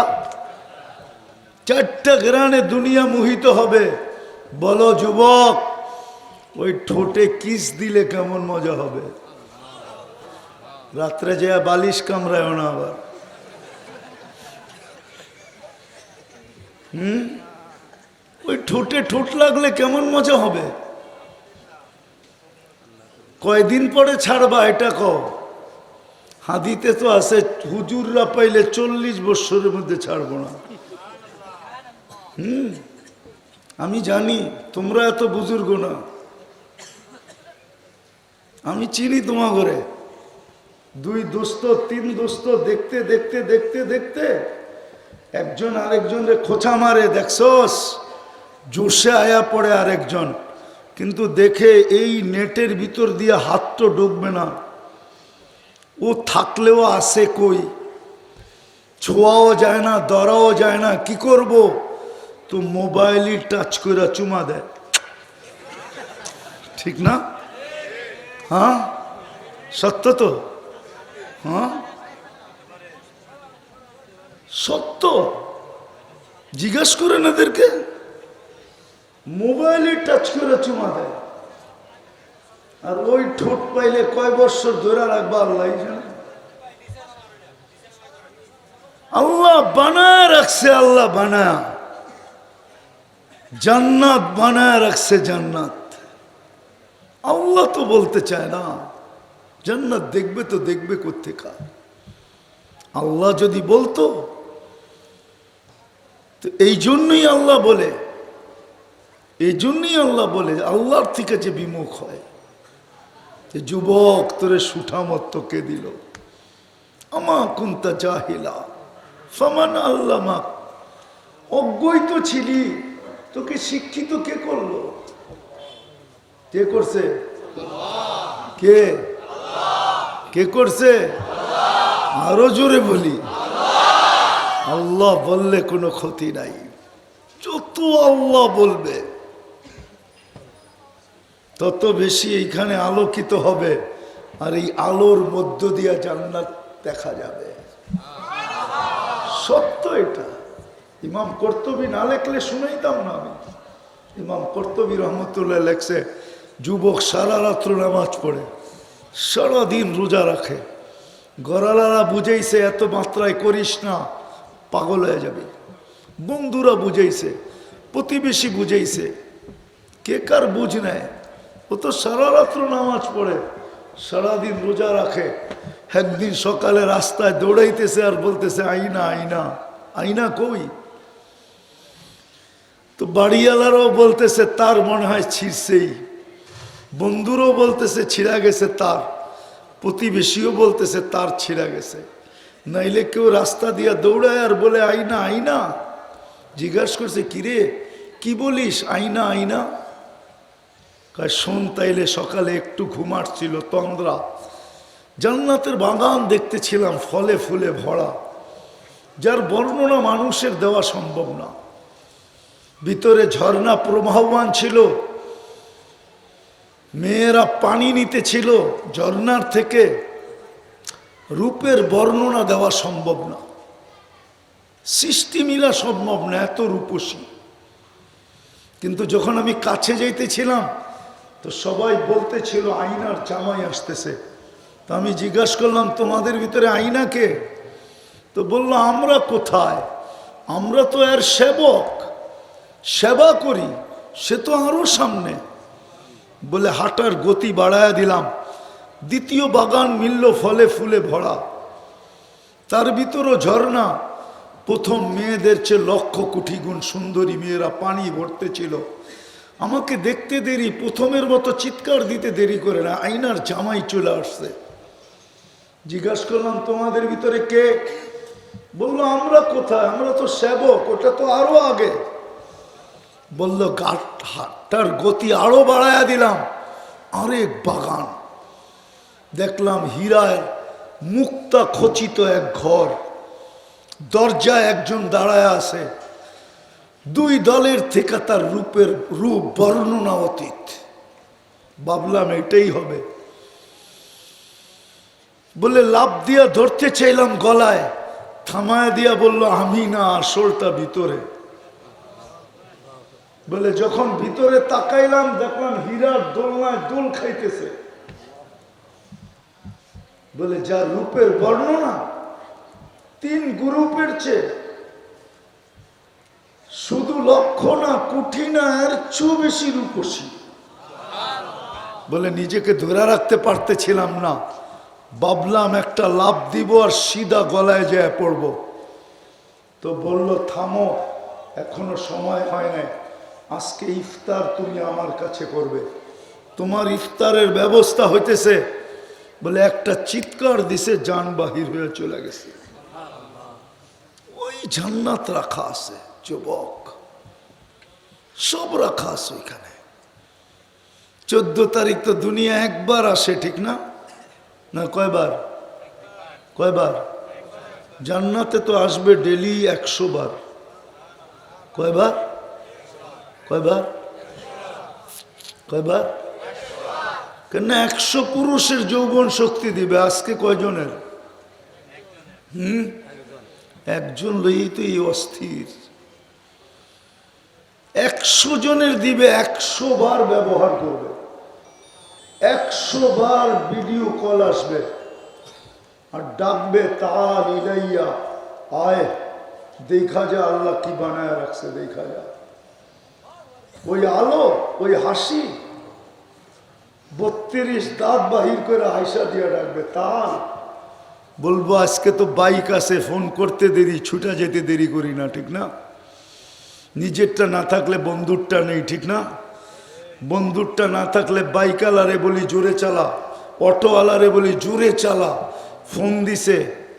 4টা গ্রানে দুনিয়া মোহিত হবে। বলো যুবক, ওই ঠোঁটে কিস দিলে কেমন মজা হবে? রাত্রে যে বালিশ কামড়ায় না আবার। ওই ঠোঁটে ঠোঁট লাগলে কেমন মজা হবে? কয়দিন পরে ছাড়বা এটা কও? হাদিতে তো আছে হুজুররা পাইলে 40 বছরের মধ্যে ছাড়বো না। আমি জানি তোমরা এত বুজুর্গ না, আমি চিনি তোমার ঘরে। 2 দোস্ত 3 দোস্ত দেখতে দেখতে দেখতে দেখতে একজন আরেকজনের খোঁচা মারে, দেখছস? জোশে আয়া পড়ে আরেকজন, কিন্তু দেখে এই নেটের ভিতর দিয়ে হাত তো ঢুকবে না, ও থাকলেও আসে কই, ছোঁয়াও যায় না, ধরাও যায় না, কি করব? তো মোবাইলই টাচ করে চুমা দেয়। ঠিক না? হ্যাঁ সত্য তো? হ্যাঁ সত্য। জিজ্ঞেস করেন এদেরকে, মোবাইলে টাচ করে চুমা দেয়। আর ওই ঠোঁট পাইলে কয় বছর ধরে রাখবা আল্লাহ জানে। আল্লাহ বানায় রাখছে, আল্লাহ বানায় জান্নাত বানায় রাখছে। জান্নাত আল্লাহ তো বলতে চায় না জান্নাত দেখবে, তো দেখবে কোত্থেকা? আল্লাহ যদি বলতো তো এই জন্যই আল্লাহ বলে, এই জন্যই আল্লাহ বলে আল্লাহর থেকে যে বিমুখ হয়। যুবক তোরে সুঠামত কে দিল? আমা কুনতা জাহিলা ফামান আল্লামা, অজ্ঞই তো ছিলি, তোকে শিক্ষিত কে করলো? কে করছে? কে? কে করছে? আরো জোরে বলি, আল্লাহ বললে কোনো ক্ষতি নাই। যত আল্লাহ বলবে তত বেশি এইখানে আলোকিত হবে, আর এই আলোর মধ্য দিয়ে জান্নাত দেখা যাবে। সত্য এটা। ইমাম কর্তুবী না লেখলে শুনাইতাম না আমি। ইমাম কর্তুবী রহমতুল্লাহ লেখছে, যুবক সারা রাত্র নামাজ পড়ে, সারাদিন রোজা রাখে, গরালারা বুঝাইছে এত মাত্রায় করিস না, পাগল হয়ে যাবে। বন্ধুরা বুঝাইছে, প্রতিবেশী বুঝাইছে, কে কার বুঝ নেয়? ও তো সারা রাত্র নামাজ পড়ে, সারাদিন রোজা রাখে, একদিন সকালে রাস্তায় দৌড়াইতেছে আর বলতেছে আইনা আইনা, আইনা কই? তো বাড়িওয়ালারাও বলতেছে তার মনে হয় ছিঁড়ছেই, বন্ধুরও বলতেছে ছিঁড়া গেছে তার, প্রতিবেশীও বলতেছে তার ছিঁড়া গেছে। নাইলে কেউ রাস্তা দিয়া দৌড়ায় আর বলে আইনা আইনা। জিজ্ঞাসা করছে কিরে কি বলিস আইনা আইনা? শোন তাইলে সকালে একটু ঘুমাচ্ছিল তন্দ্রা, জান্নাতের বাগান দেখতেছিলাম ফলে ফুলে ভরা, যার বর্ণনা মানুষের দেওয়া সম্ভব না। ভিতরে ঝর্ণা প্রবাহমান ছিল, মেয়েরা পানি নিতেছিল ঝর্ণার থেকে, রূপের বর্ণনা দেওয়া সম্ভব না, সৃষ্টি মিলা সম্ভব না, এত রূপসী। কিন্তু যখন আমি কাছে যাইতেছিলাম তো সবাই বলতেছিল আইনার জামাই আসতেছে। তো আমি জিজ্ঞাসা করলাম তোমাদের ভিতরে আইনা কে? তো বলল আমরা কোথায়, আমরা তো এর সেবক, সেবা করি, সে তো আরো সামনে। বলে হাঁটার গতি বাড়ায়া দিলাম, দ্বিতীয় বাগান মিলল ফলে ফুলে ভরা, তার ভিতরও ঝর্ণা। প্রথম মেয়েদের চেয়ে লক্ষ কোটি গুণ সুন্দরী মেয়েরা পানি ভরতে ছিল। আমাকে দেখতে দেরি, প্রথমের মতো চিৎকার দিতে দেরি করে না, আইনার জামাই চলে আসছে। জিজ্ঞাসা করলাম তোমাদের ভিতরে কে? বলল আমরা কোথায়, আমরা তো সেবক, ওটা তো আরো আগে। বলল হাটটার গতি আরো বাড়ায়া দিলাম, আরেক বাগান দেখলাম, হীরায় মুক্তা খচিত এক ঘর, দরজায় একজন দাঁড়ায় আছে, দুই দলের থেকে তার রূপের রূপ বর্ণনা অতীত। ভাবলাম এটাই হবে। বলে লাভ দিয়া ধরতে চাইলাম গলায়, থামায় দিয়া বলল আমি না, আসলটা ভিতরে। বলে যখন ভিতরে তাকাইলাম দেখলাম হীরার দোলনায় দোল খাইতেছে। বলে যা রূপের বর্ণনা, তিন গ্রুপের চেয়ে শুধু লক্ষ্য না, কুঠি না, এর চেয়ে বেশি রূপসী। বলে নিজেকে ধরে রাখতে পারতেছিলাম না, ভাবলাম একটা লাভ দিব আর সিধা গলায় যায় পড়ব। তো বলল থামো, এখনো সময় হয় নাই, আজকে ইফতার তুমি আমার কাছে করবে, তোমার ইফতারের ব্যবস্থা হইতেছে। বলে একটা চিৎকার দিছে, জান বাহির হয়ে চলে গেছে। ওই জান্নাত রাখা আছে, যুবক সব রাখা আছে ওইখানে। 14 তারিখ তো দুনিয়া একবার আসে, ঠিক না? না কয়বার? কয়বার? জান্নাতে তো আসবে ডেলি 100 বার। কয়বার? কয়বার? কয়বার? কেন 100 পুরুষের যৌবন শক্তি দিবে, আজকে কয়জনের? একজন লইই তো এই অস্থির। 100 জনের দিবে, 100 বার ব্যবহার করবে, 100 বার ভিডিও কল আসবে আর ডাকবে তাল ইলাইয়া, আয় দেখা যা আল্লাহ কি বানায় রাখছে, দেখা যা। ওই আলো, ওই হাসি, 32 দাঁত বাহির করে হাসা দিয়ে ডাকবে তাল। বলবো আজকে তো বাইক আছে, ফোন করতে দেরি, ছুটা যেতে দেরি করি না, ঠিক না? নিজেরটা না থাকলে বন্ধুরটা নেই, ঠিক না? বন্ধুরটা না থাকলে বাইকওয়ালারে বলি জোরে চালা, অটোওয়ালারে বলি জোরে চালা, ফোন দিছে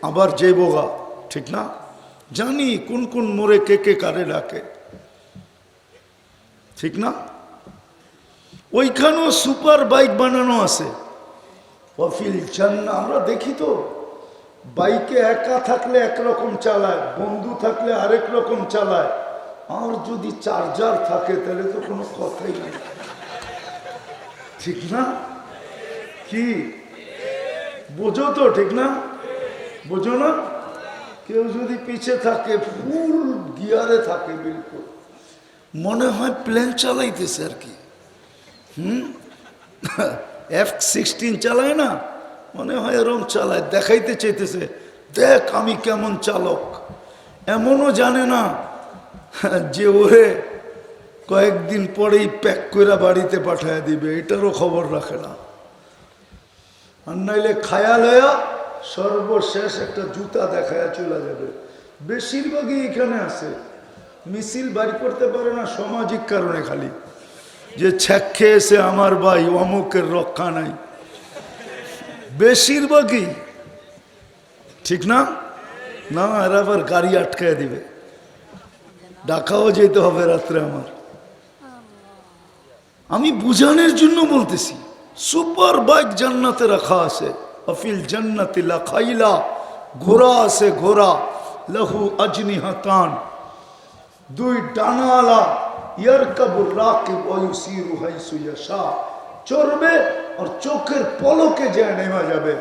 আবার যাইবোগা, ঠিক না? জানি কোন কোন মোড়ে কে কে কারে ডাকে, ঠিক না? ওইখানেও সুপার বাইক বানানো আছে। ওয়াফিল জান্নাহ, আমরা দেখি তো বাইকে একা থাকলে একরকম চালায়, বন্ধু থাকলে আরেক রকম চালায়, আর যদি চার্জার থাকে তাহলে তো কোনো কথাই নেই, ঠিক না? কি বোঝো তো, ঠিক না? বোঝো না? কেউ যদি পিছে থাকে, ফুল গিয়ারে থাকে, বিলকুল মনে হয় প্লেন চালাইতেছে আর কি। F-16 চালায় না, মনে হয় এরকম চালায়, দেখাইতে চাইতেছে দেখ আমি কেমন চালক। এমনও জানে না যে ওরে কয়েকদিন পরেই প্যাক করে বাড়িতে পাঠায় দিবে, এটারও খবর রাখে না। আর নাইলে খায়া লয়া সর্বশেষ একটা জুতা দেখায়া চলে যাবে। বেশিরভাগই এখানে আছে, মিছিল বাড়ি করতে পারে না সামাজিক কারণে, খালি যে ছ্যাক খেয়েছে আমার ভাই অমুকের রক্ষা নাই, বেশিরভাগই। ঠিক না? না, এরা আবার গাড়ি আটকায় দিবে, ঢাকাও যেতে হবে রাত্রে আমার। আমি বুঝানোর জন্য বলতেছি, সুপার বাইক জান্নাতে রাখা আছে, আফিল জান্নাতি লাখাইলা, ঘোড়া আছে, ঘোড়া লাহু আজনিহাতান, দুই ডানাওয়ালা, ইয়ারকাবুর রাকিব ওয়া ইউসিরু হাইসু ইয়াশা, চড়বে আর চোখের পলকে যায় নেমে যাবে।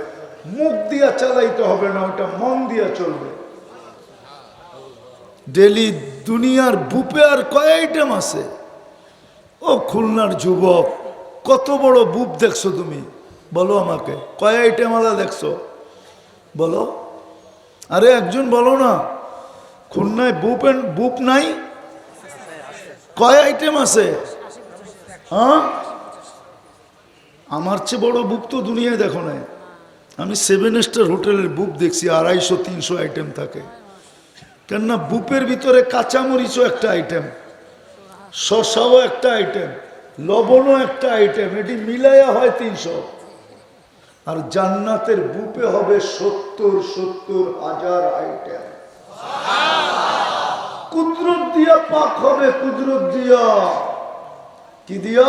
মুখ দিয়া চালাইতে হবে না, ওটা মন দিয়া চলবে। ডেলি দুনিয়ার বুপে আর কয় আইটেম আছে। ও খুলনার যুবক, কত বড় বুপ দেখছো তুমি? বলো আমাকে, কয় আইটেম আলা দেখছো বলো? আরে একজন বলো না, খুলনায় বুপ নাই? কয় আইটেম আছে? হ্যাঁ, আমার চেয়ে বড় বুপ তো দুনিয়ায় দেখো না। আমি 7 স্টার হোটেলের বুপ দেখছি, 250-300 আইটেম থাকে। কেননা বুপের ভিতরে কাঁচামরিচও একটা আইটেম, শসাও একটা আইটেম, লবণও একটা আইটেম, এটি মিলাইয়া হয় 300। আর জান্নাতের বুপে হবে 70,000 আইটেম। কুদরত দিয়া পাক হবে, কুদরত দিয়া। কি দিয়া?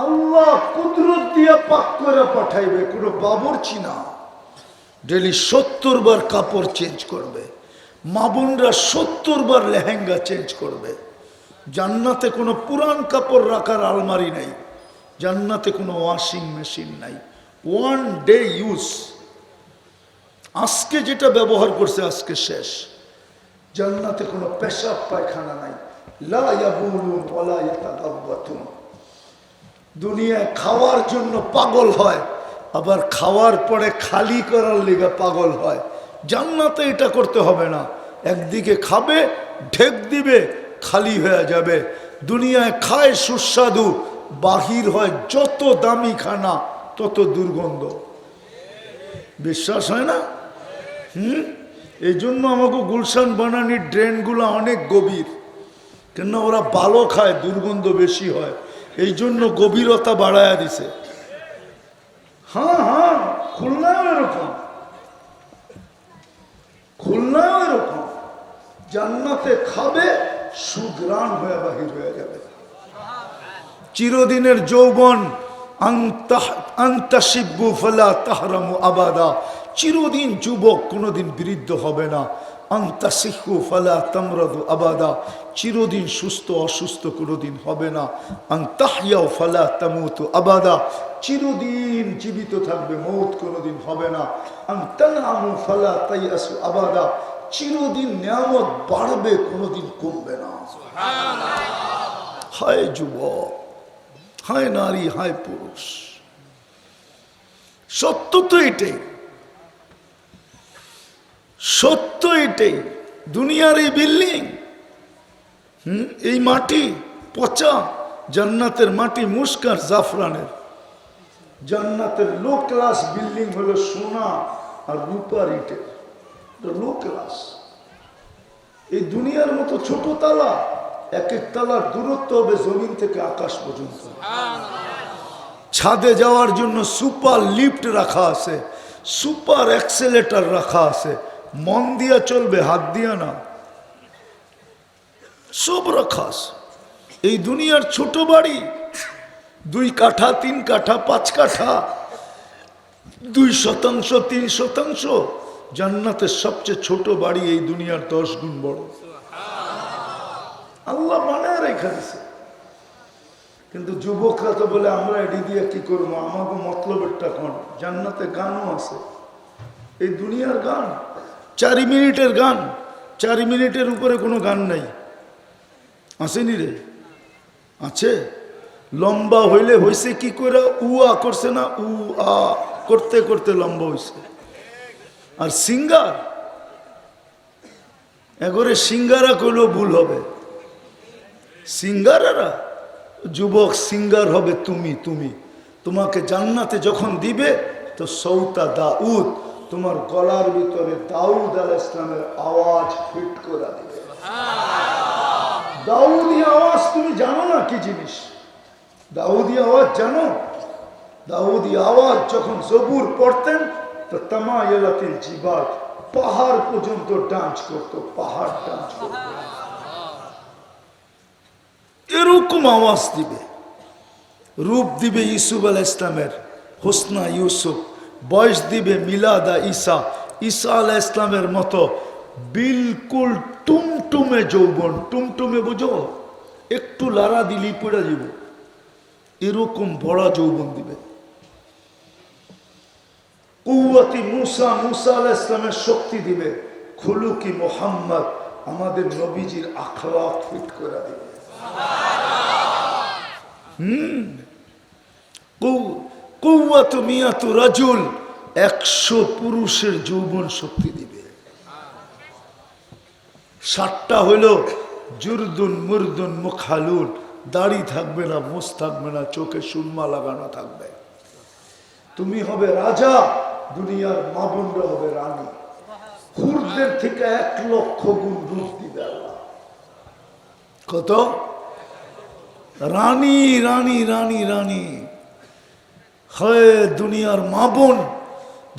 আল্লাহ কুদরত দিয়া পাক করে পাঠাইবে, কোনো বাবুর্চি না। ডেলি 70 বার কাপড় চেঞ্জ করবে, মা বোনরা 70 বার লেহেঙ্গা চেঞ্জ করবে। জান্নাতে কোনো পুরান কাপড় রাখার আলমারি নাই, জান্নাতে কোনো ওয়াশিং মেশিন নাই, 1 ডে ইউজ। আজকে যেটা ব্যবহার করছে আজকে শেষ। জান্নাতে কোনো পেশাব পায়খানা নাই, লা ইয়াবুলুন ওয়ালা ইয়াতাগাওয়াতুন। দুনিয়ায় খাওয়ার জন্য পাগল হয়, আবার খাওয়ার পরে খালি করার লিগে পাগল হয়। জান্নাতে এটা করতে হবে না, একদিকে খাবে, ঢেক দিবে, খালি হয়ে যাবে। দুনিয়ায় খায় সুস্বাদু, বাহির হয় যত দামি খানা তত দুর্গন্ধ। বিশ্বাস হয় না? এই জন্য আমাকে গুলশান বানানির ড্রেনগুলো অনেক গভীর, কেন ওরা ভালো খায়, দুর্গন্ধ বেশি হয়, এই জন্য গভীরতা বাড়ায়া দিছে। হ্যাঁ হ্যাঁ, খুলনাও এরকম, খুলনাও এরকম। জান্নাতে খাবে, সুগ্রাণ হয়ে বাহির হয়ে যাবে। চিরদিনের যৌবন, আনতাশিব্বু ফালা তাহরামু আবাদা, চিরদিন যুবক, কোনোদিন বৃদ্ধ হবে না। আনতাসিহু ফালা তামরাদু আবাদা, চিরদিন সুস্থ অসুস্থ কোনোদিন হবে না। আনতাহইয়াউ ফালা তামুতু আবাদা, চিরদিন জীবিত থাকবে, মৌত কোনোদিন হবে না। আনতানআমু ফালা তাইয়াসু আবাদা, চিরদিন নিয়ামত বাড়বে, কোনোদিন কমবে না। হায় যুবক, হায় নারী, হায় পুরুষ, সত্য তো এটাই, সত্য এটাই। দুনিয়ার এই বিল্ডিং, এই মাটি পচা, জান্নাতের মাটি মুস্কার জাফরানের। জান্নাতের লো ক্লাস বিল্ডিং হলো সোনা আর রূপার ইটের, লো ক্লাস। এই দুনিয়ার মতো ছোট তালা, এক এক তালার দূরত্ব হবে জমিন থেকে আকাশ পর্যন্ত। ছাদে যাওয়ার জন্য সুপার লিফট রাখা আছে, সুপার অ্যাক্সেলেটার রাখা আছে। মন দিয়া চলবে, হাত দিয়া না, সব রাখা আছে। এই দুনিয়ার ছোট বাড়ি, 2 কাঠা 3 কাঠা 5 কাঠা, 2 শতাংশ 3 শতাংশ। জান্নাতের সবচেয়ে ছোট বাড়ি এই দুনিয়ার 10 গুণ বড়। আল্লাহ বানায় রেখে দিছে। কিন্তু যুবকরা তো বলে আমরা এটি দিয়ে কি করবো, আমাকে মতলবেরটা কোন। জান্নাতে গানও আছে, এই দুনিয়ার গান 4 মিনিটের গান, 4 মিনিটের উপরে কোনো গান নাই। আসেনি রে? আছে। লম্বা হইলে হয়েছে কি করে, উ আ করছে না, উ আ করতে করতে লম্বা হয়েছে। আর সিঙ্গার, এগরে সিঙ্গারা করলেও ভুল হবে। সিঙ্গারারা, যুবক সিঙ্গার হবে তুমি, তুমি তোমাকে জান্নাতে যখন দিবে তো সৌতা দাউদ, তোমার গলার ভিতরে দাউদ আলাইহিস সালামের আওয়াজ ফিট করে দিবে। দাউদি আওয়াজ তুমি জানো না কি জিনিস? দাউদি আওয়াজ জানো? দাউদি আওয়াজ যখন জবুর পড়তেন তো তামায়ালাতিল জিবাল, পাহাড় পর্যন্ত ডান্স করত, পাহাড় ডান্স করত। এরকম আওয়াজ দিবে, রূপ দিবে ইউসুফ আলাইহিস সালামের, হোসনা ইউসুফ, বয়স দিবে মিলাদা ঈসা, ঈসা আলাইহিস সালামের মতো বিলকুল টুমটুমে যৌবন। টুমটুমে বুঝো, একটু লাড়া দিলি পড়ে যাব, এরকম বড় যৌবন দিবে। কুওয়াতি মুসা, মুসা আলাইহিস সালামের শক্তি দিবে। খুলুকি মুহাম্মদ, আমাদের নবীজির আখলাক ফিট করে দিবে। কুওয়াতু মিয়াতু রাজুল, 100 পুরুষের যৌবন শক্তি দিবে। 60টা হইল জুরদুন মুরদুন মুখালুন, দাড়ি থাকবে না, মুছ থাকবে না, চোখে সুরমা লাগানো থাকবে। তুমি হবে রাজা, দুনিয়ার মা বোনরা হবে রানী। হুরদের থেকে 1 লক্ষ গুণ রূপ দিবে আল্লাহ। কত? রানী রানী রানী রানী হয় দুনিয়ার মা বোন।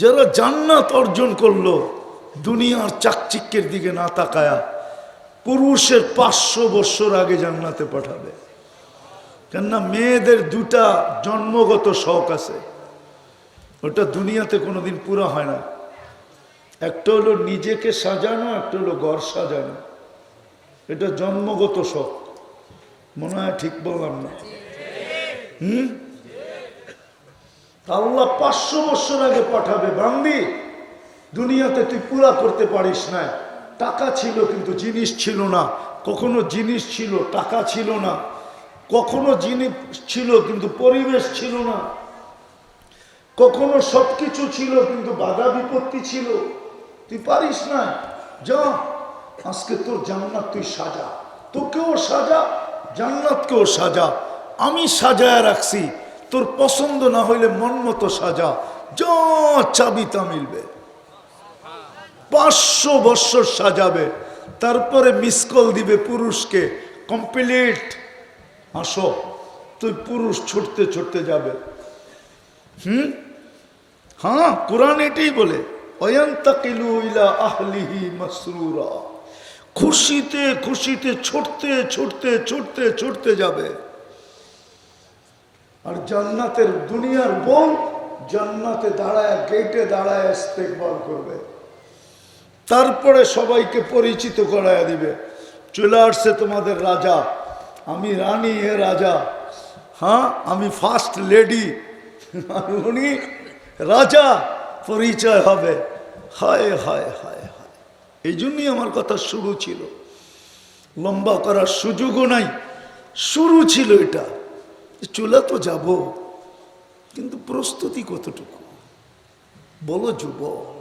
যারা জান্নাত অর্জন করলো, দুনিয়ার চাকচিক্যের দিকে না তাকায়া পুরুষের 500 বছর আগে জান্নাতে পাঠাবে। কেননা মেয়েদের 2টা জন্মগত শখ আছে, ওটা দুনিয়াতে কোনোদিন পুরা হয় না। একটা হলো নিজেকে সাজানো, একটা হলো ঘর সাজানো। এটা জন্মগত শখ। মনে হয় ঠিক বললাম না? আল্লাহ 500 বছর আগে পাঠাবে। বান্দি, দুনিয়াতে তুই পুরা করতে পারিস না। টাকা ছিল কিন্তু জিনিস ছিল না, কখনো জিনিস ছিল টাকা ছিল না, কখনো জিনিস ছিল কিন্তু পরিবেশ ছিল না, কখনো সবকিছু ছিল কিন্তু বাধা বিপত্তি ছিল। তুই পারিস না, যা আজকে তোর জান্নাত তুই সাজা, তোকেও সাজা, জান্নাতকেও সাজা। আমি সাজায় রাখছি, তোর পছন্দ না হইলে মন মতো সাজা, যা চাবি তা মিলবে। 500 বছর সাজাবে, তারপরে মিস কল দিবে পুরুষকে, কমপ্লিট আসো। তুই পুরুষ ছুটতে ছুটতে যাবে। হ্যাঁ, কোরআন এটাই বলে, ওয়ান্তাকিলু ইলা আহলিহি মাসরুরা, খুশিতে খুশিতে ছুটতে ছুটতে ছুটতে ছুটতে যাবে। আর জান্নাতের দুনিয়ার বউ জান্নাতে দাঁড়ায়, গেটে দাঁড়ায় ইস্তেকবাল করবে। তারপরে সবাইকে পরিচিত করায় দিবে, চলে আসছে তোমাদের রাজা, আমি রানী, হে রাজা, হ্যাঁ আমি ফার্স্ট লেডি, উনি রাজা, পরিচয় হবে। হায় হায় হায় হায়। এই জন্যই আমার কথা শুরু ছিল, লম্বা করার সুযোগও নাই, শুরু ছিল এটা। চলে তো যাব, কিন্তু প্রস্তুতি কতটুকু বলো যুবক,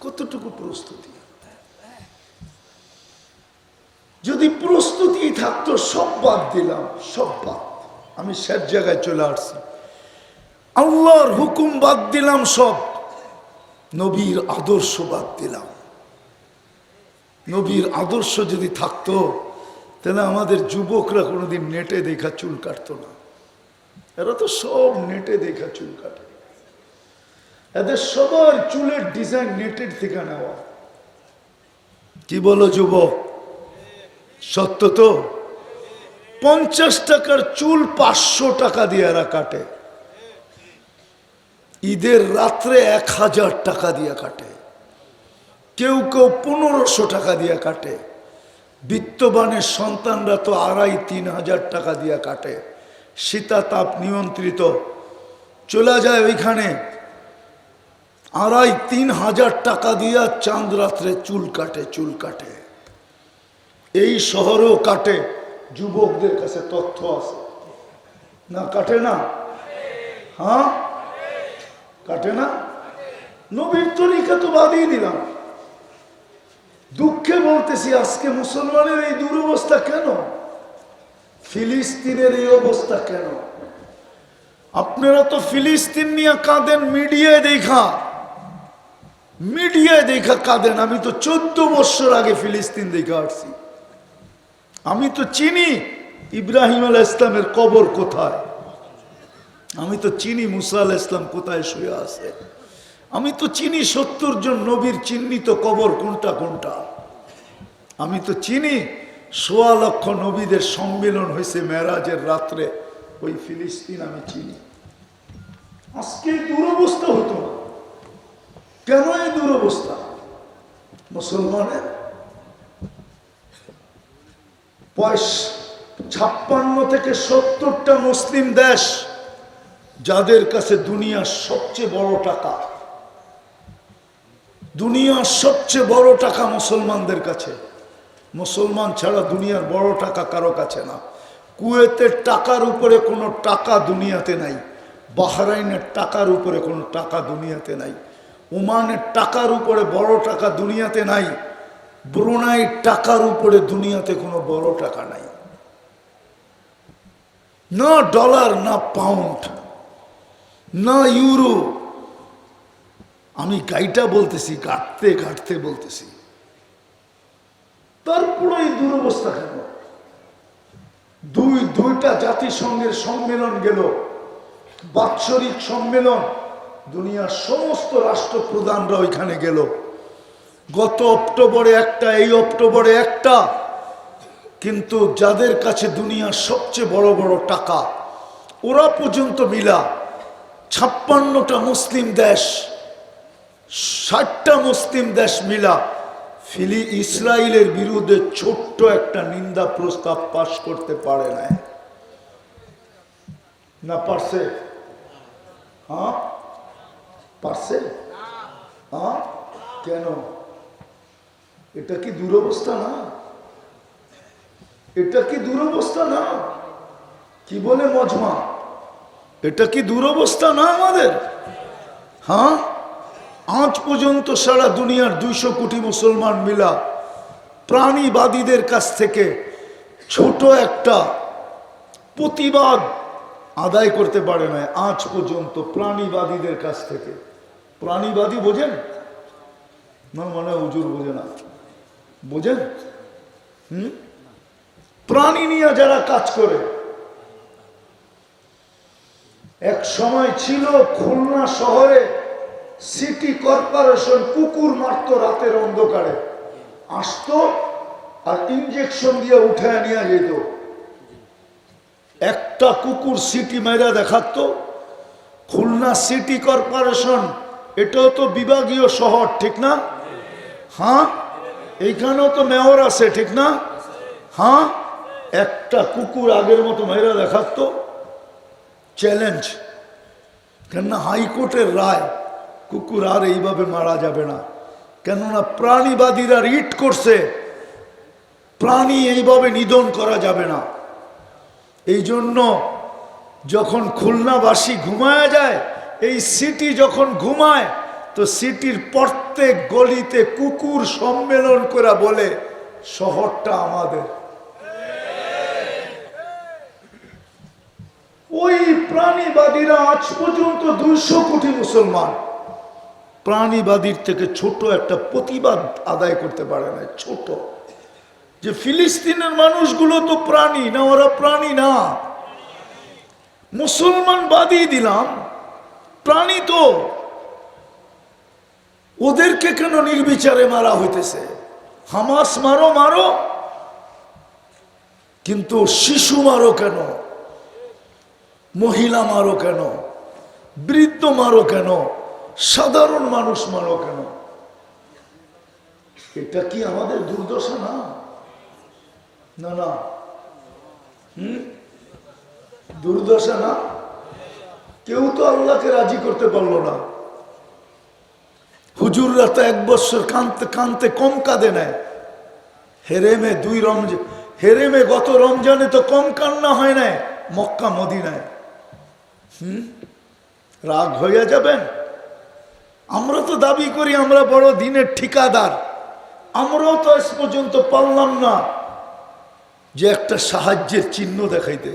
কতটুকু প্রস্তুতি? যদি প্রস্তুতি থাকতো, সব বাদ দিলাম, সব বাদ। আমি সব জায়গায় চলে আসছি, আল্লাহর হুকুম বাদ দিলাম, সব নবীর আদর্শ বাদ দিলাম। নবীর আদর্শ যদি থাকতো, তাহলে আমাদের যুবকরা কোনোদিন নেটে দেখা চুল কাটতো না। এরা তো সব নেটে দেখা চুল কাটে, এদের সবার চুলের ডিজাইন নেটের থেকে নেওয়া। কি বলো যুবক, সত্য তো? 50 টাকার চুল 500 টাকা দিয়ে এরা কাটে, ঈদের রাত্রে 1000 টাকা দিয়ে কাটে, কেউ কেউ 1500 টাকা দিয়ে কাটে। বিত্তবানের সন্তানরা তো 2500-3000 হাজার টাকা দিয়ে কাটে। শীতাতাপ নিয়ন্ত্রিত চলে যায় ওইখানে, 2500-3000 হাজার টাকা দিয়া চাঁদ রাত্রে চুল কাটে, চুল কাটে। এই শহরেও কাটে, যুবকদের কাছে তথ্য আছে। না কাটে না? হ্যাঁ কাটে না? নবীর তরিকা তো বাদিয়ে দিলাম। দুঃখে বলতেছি, আজকে মুসলমানের এই দুরবস্থা কেন? ফিলিস্তিনের এই অবস্থা কেন? আপনারা তো ফিলিস্তিন নিয়ে কাঁদেন, মিডিয়ায় দেখা কাঁদেন। আমি তো 14 বছর আগে ফিলিস্তিন দেখে আসছি। আমি তো চিনি ইব্রাহিম আলাইহিস ইসলামের কবর কোথায়, আমি তো চিনি মুসা আলাইহিস ইসলাম কোথায় শুয়ে আছে, আমি তো চিনি 70 জন নবীর চিহ্নিত কবর কোনটা কোনটা, আমি তো চিনি 1.25 লক্ষ নবীদের সম্মেলন হয়েছে মেরাজের রাত্রে, ওই ফিলিস্তিন আমি চিনি। আজকে দুরবস্থা হতো না কেন? এই দুরবস্থা মুসলমানের 56 থেকে 70টা মুসলিম দেশ, যাদের কাছে দুনিয়ার সবচেয়ে বড় টাকা, দুনিয়ার সবচেয়ে বড় টাকা মুসলমানদের কাছে। মুসলমান ছাড়া দুনিয়ার বড় টাকা কারো কাছে না। কুয়েতের টাকার উপরে কোনো টাকা দুনিয়াতে নাই, বাহরাইনের টাকার উপরে কোনো টাকা দুনিয়াতে নাই, ওমানের টাকার উপরে বড় টাকা দুনিয়াতে নাই, ব্রুনাইয়ের টাকার উপরে দুনিয়াতে কোনো বড় টাকা নাই। না ডলার, না পাউন্ড, না ইউরো। আমি গাইটা বলতেছি, গাঁটতে গাঁটতে বলতেছি। তারপরে এই দুরবস্থা কেন? দুইটা জাতিসংঘের সম্মেলন গেল, বাৎসরিক সম্মেলন, দুনিয়ার সমস্ত রাষ্ট্রপ্রধানরা ওইখানে গেল। গত অক্টোবরে একটা, এই অক্টোবরে একটা, কিন্তু যাদের কাছে দুনিয়ার সবচেয়ে বড় বড় টাকা, ওরা পর্যন্ত মিলা 56টা মুসলিম দেশ, 60টা মুসলিম দেশ মিলা ইসরায়েলের বিরুদ্ধে ছোট্ট একটা নিন্দা প্রস্তাব পাশ করতে পারে না। না পারছে? হ্যাঁ পারছে। হ্যাঁ কেন? এটা কি দুরবস্থা না? এটা কি দুরবস্থা না? কি বলে মজমা, এটা কি দুরবস্থা না আমাদের? হ্যাঁ, আজ পর্যন্ত সারা দুনিয়ার 200 কোটি মুসলমান মিলা প্রাণীবাদীদের কাছ থেকে ছোট একটা প্রতিবাদ আদায় করতে পারে না আজ পর্যন্ত। প্রাণীবাদীদের কাছ থেকে, প্রাণীবাদী বোঝেন না? মানে হুজুর বোঝে না, বোঝেন? প্রাণী নিয়ে যারা কাজ করে। এক সময় ছিল খুলনা শহরে সিটি কর্পোরেশন কুকুর মারত রাতের অন্ধকারে, আসতো আর ইঞ্জেকশন দিয়ে উঠে নিয়ে যেত। একটা কুকুর সিটি মেরা দেখাতো। খুলনা সিটি কর্পোরেশন, এটাও তো বিভাগীয় শহর, ঠিক না? হ্যাঁ, এইখানেও তো মেয়র আছে, ঠিক না? হ্যাঁ, একটা কুকুর আগের মতো মেয়েরা দেখাতো। চ্যালেঞ্জ, কেননা হাইকোর্টের রায়, কুকুর আর এইভাবে মারা যাবে না। কেননা প্রাণীবাদীরা রিট করছে, প্রাণী এইভাবে নিধন করা যাবে না। এই জন্য যখন খুলনাবাসী ঘুমায় যায়, এই সিটি যখন ঘুমায়, তো সিটির প্রত্যেক গলিতে কুকুর সম্মেলন করে বলে শহরটা আমাদের। ওই প্রাণীবাদীরা আজ পর্যন্ত 200 কোটি মুসলমান প্রাণীবাদীর থেকে ছোট একটা প্রতিবাদ আদায় করতে পারে না। ছোট, যে ফিলিস্তিনের মানুষগুলো তো প্রাণী না, ওরা প্রাণী না। মুসলমান বাদই দিলাম, প্রাণী তো। ওদেরকে কেন নির্বিচারে মারা হইতেছে? হামাস মারো মারো, কিন্তু শিশু মারো কেন? মহিলা মারো কেন? বৃদ্ধ মারো কেন? সাধারণ মানুষ মারো কেন? এটা কি আমাদের দুর্দশা না? না না, দুর্দশা না? কেউ তো আল্লাহকে রাজি করতে পারলো না। হুজুররা তো 1 বছর কানতে কানতে কম কাঁদে নেয়। হেরেমে 2 রমজান, হেরেমে গত রমজানে তো কম কান্না হয় নাই মক্কা মদিনায়। রাগ হইয়া যাবেন? আমরা তো দাবি করি আমরা বড় দিনের ঠিকাদার, আমরাও তো আজ পর্যন্ত পারলাম না যে একটা সাহায্যের চিহ্ন দেখাইতে।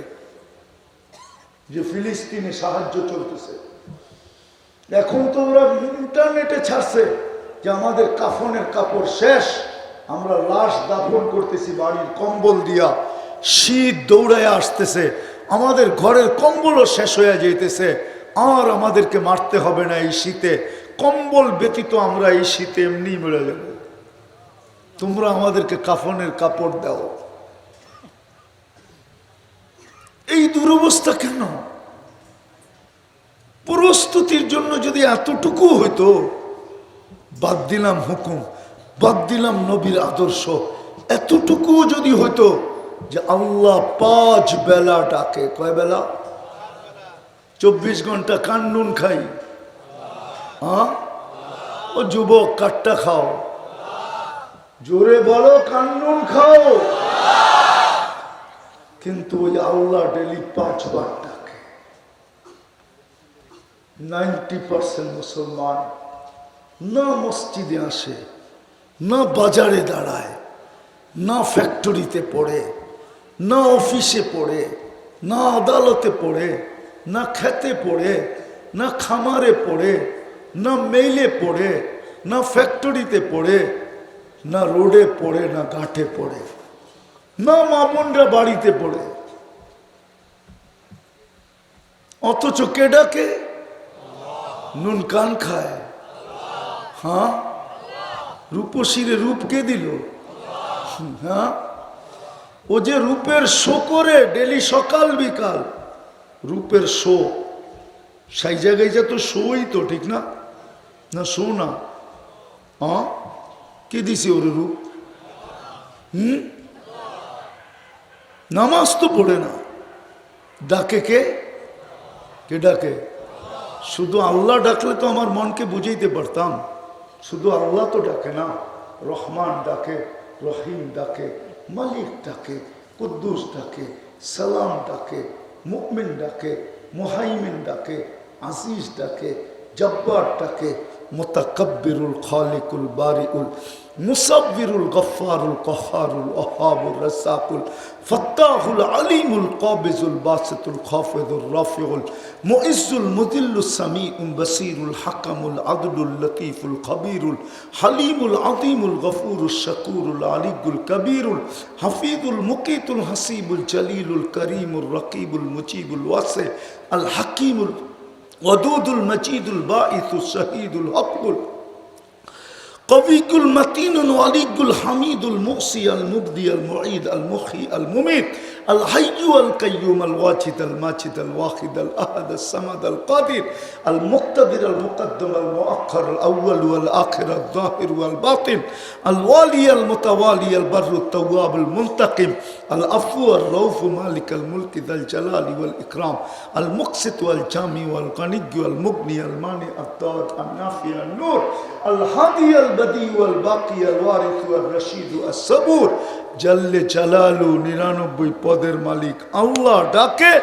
যে ফিলিস্তিনে সাহায্য চলতেছে। এখন তো ওরা ইন্টারনেটে ছাড়ছে যে আমাদের কাফনের কাপড় শেষ, আমরা লাশ দাফন করতেছি বাড়ির কম্বল দিয়া, শীত দৌড়ায় আসতেছে, আমাদের ঘরের কম্বলও শেষ হয়ে যাইতেছে, আর আমাদেরকে মারতে হবে না এই শীতে, কম্বল ব্যতীত আমরা এই শীতে এমনি মরে যাব, তোমরা আমাদেরকে কাফনের কাপড় দাও। এই দুরবস্থা কেন? প্রস্তুতির জন্য যদি এতটুকু হইতো, বাদ দিলাম হুকুম, বাদ দিলাম নবীর আদর্শ, এতটুকু যদি হইতো যে আল্লাহ 5 বেলা ডাকে, কয় বেলা? 24 ঘন্টা কান্নুন খাই, হ্যাঁ? ও যুবক কাট্টা খাও, জোরে বলো কান্নুন খাও। কিন্তু ওই আল্লাহ ডেলি 5 বার ডাকে। 90% মুসলমান না মসজিদে আসে, না বাজারে দাঁড়ায়, না ফ্যাক্টরিতে পড়ে, না অফিসে পড়ে, না আদালতে পড়ে, না খেতে পড়ে, না খামারে পড়ে, না মেইলে পড়ে, না ফ্যাক্টরিতে পড়ে, না রোডে পড়ে, না ঘাটে পড়ে, না মা বোনরা বাড়িতে পড়ে। অথচ কে ডাকে? নুন কান খায়, হ্যাঁ? রূপসীরে রূপ কে দিল? হ্যাঁ, ও যে রূপের শো করে ডেলি সকাল বিকাল, রূপের শো, সেই জায়গায় যা তো শোই তো, ঠিক না? না শো না, হ্যাঁ? কে দিছে ওর রূপ? নামাজ তো পড়ে না, ডাকে কে? কে ডাকে? শুধু আল্লাহ ডাকলে তো আমার মনকে বুঝাইতে পারতাম, শুধু আল্লাহ তো ডাকে না, রহমান ডাকে, রহিম ডাকে, মালিক ডাকে, কুদ্দুস ডাকে, সালাম ডাকে, মুমিন ডাকে, মুহাইমিন ডাকে, আজিজ ডাকে, জব্বার ডাকে, মুতাকাব্বিরুল খালিকুল বারিউল মুসাব্বিরুল গফফারুল কহারুল ওহাবুর রাসাকুল ফাত্তাহুল আলিমুল কাবিজুল বাসিতুল খাফিদুর রাফিউল মুইজ্জুল মুদিল্লুস সামিউল বাসিরুল হাকামুল আদলুল লতীফুল খবীরুল হালিমুল আযীমুল গফুরুশ শাকুরুল আলিয়ুল কবীরুল হাফিজুল মুকিতুল হাসিবুল জলিলুল করিমুর রকিবুল মুজিবুল ওয়াসি আল হাকিমুল ওয়াদুদুল মজিদুল বাঈসুস শাহীদুল হকুল قوي المتين ولي الحميد المؤسي المبدي المعيد المحيي المميت الحي القيوم الواجد الماجد الواحد الأحد الصمد القادر المقتدر المقدم المؤخر الأول والآخر الظاهر والباطن الوالي المتوالي البر التواب المنتقم العفو الرؤوف مالك الملك ذا الجلال والإكرام المقسط والجامع والغني والمغني المانع الضار النافع النور الهادي البديع والباقي الوارث والرشيد الصبور জাল্লে জালালু 99 পদের মালিক আল্লাহ ডাকে,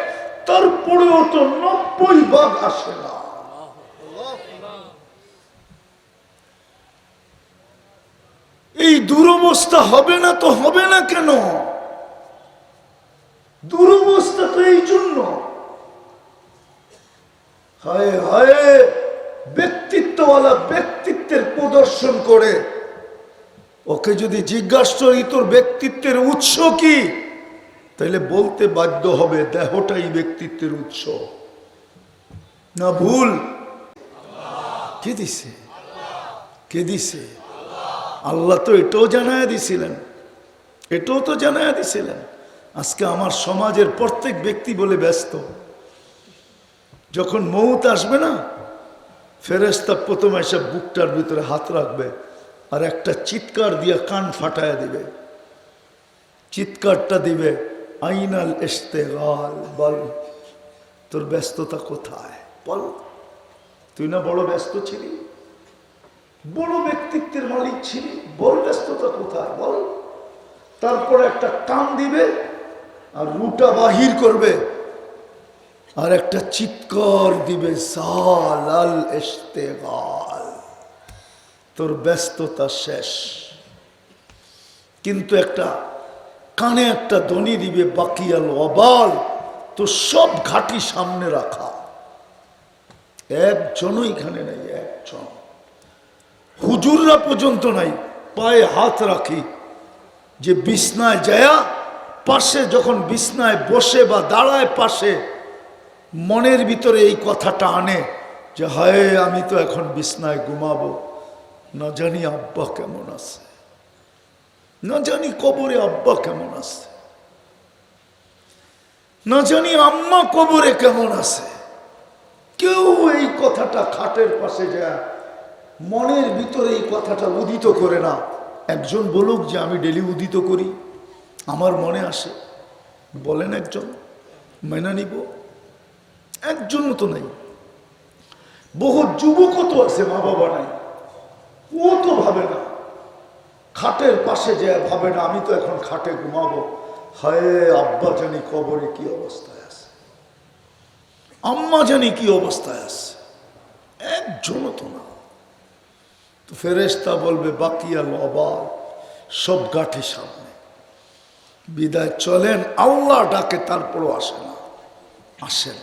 তারপরেও তো 90 ভাগ আসে না। এই দুরবস্থা হবে না তো হবে না কেন? দুরবস্থা তো এই জন্য, হায় হায় ব্যক্তিত্বওয়ালা ব্যক্তিত্বের প্রদর্শন করে। ওকে যদি জিজ্ঞাসা করি তোর ব্যক্তিত্বের উৎস কি, তাহলে বলতে বাধ্য হবে দেহটাই ব্যক্তিত্বের উৎস। না ভুল? কে দিছে? কে দিছে? আল্লাহ তো এটাও জানায়া দিছিলেন, এটাও তো জানায়া দিছিলেন। আজকে আমার সমাজের প্রত্যেক ব্যক্তি বলে ব্যস্ত, যখন মৌত আসবে না, ফেরেশতা প্রথম এসে বুকটার ভিতরে হাত রাখবে আর একটা চিৎকার দিয়ে কান ফাটায় দিবে। চিৎকারটা দিবে আইনাল ইশতিগাল, বল তোর ব্যস্ততা কোথায়, বল। তুই না বড় ব্যস্ত ছিলি, বড় ব্যক্তিত্বের মালিক ছিলি, বল ব্যস্ততা কোথায়, বল। তারপরে একটা টান দিবে আর রুটা বাহির করবে আর একটা চিৎকার দিবে সালাল ইশতিগাল, তোর ব্যস্ততা শেষ। কিন্তু একটা কানে একটা ধ্বনি দিবে বাকিয়াল ওয়াবাল, তো সব ঘাঁটি সামনে রাখা, একজনও এখানে নেই, একজন। হুজুররা পর্যন্ত নাই, পায়ে হাত রাখি যে বিছনায় যায়া পাশে যখন বিছনায় বসে বা দাঁড়ায় পাশে, মনের ভিতরে এই কথাটা আনে যে হায় আমি তো এখন বিছনায় ঘুমাবো, না জানি আব্বা কেমন আছে, না জানি কবরে আব্বা কেমন আছে, না জানি আম্মা কবরে কেমন আছে। কেউ এই কথাটা খাটের পাশে যায় মনের ভিতরে এই কথাটা উদিত করে না। একজন বলুক যে আমি ডেলি উদিত করি, আমার মনে আসে, বলেন একজন, মেনে নিব? একজনও তো নাই। বহু যুবকও তো আছে, মা বাবা নাই, ও তো ভাবে না, খাটের পাশে যে ভাবে না আমি তো এখন খাটে ঘুমাবো, হায় আব্বা জানি কবরে কি অবস্থায় আছে, আম্মা জানি কি অবস্থায় আছে। একজনও তো না। তো ফেরেশতা বলবে বাকিয়াল অবাল, সব গাঠি সামনে, বিদায় চলেন। আল্লাহ ডাকে, তারপরও আসে না। আসেন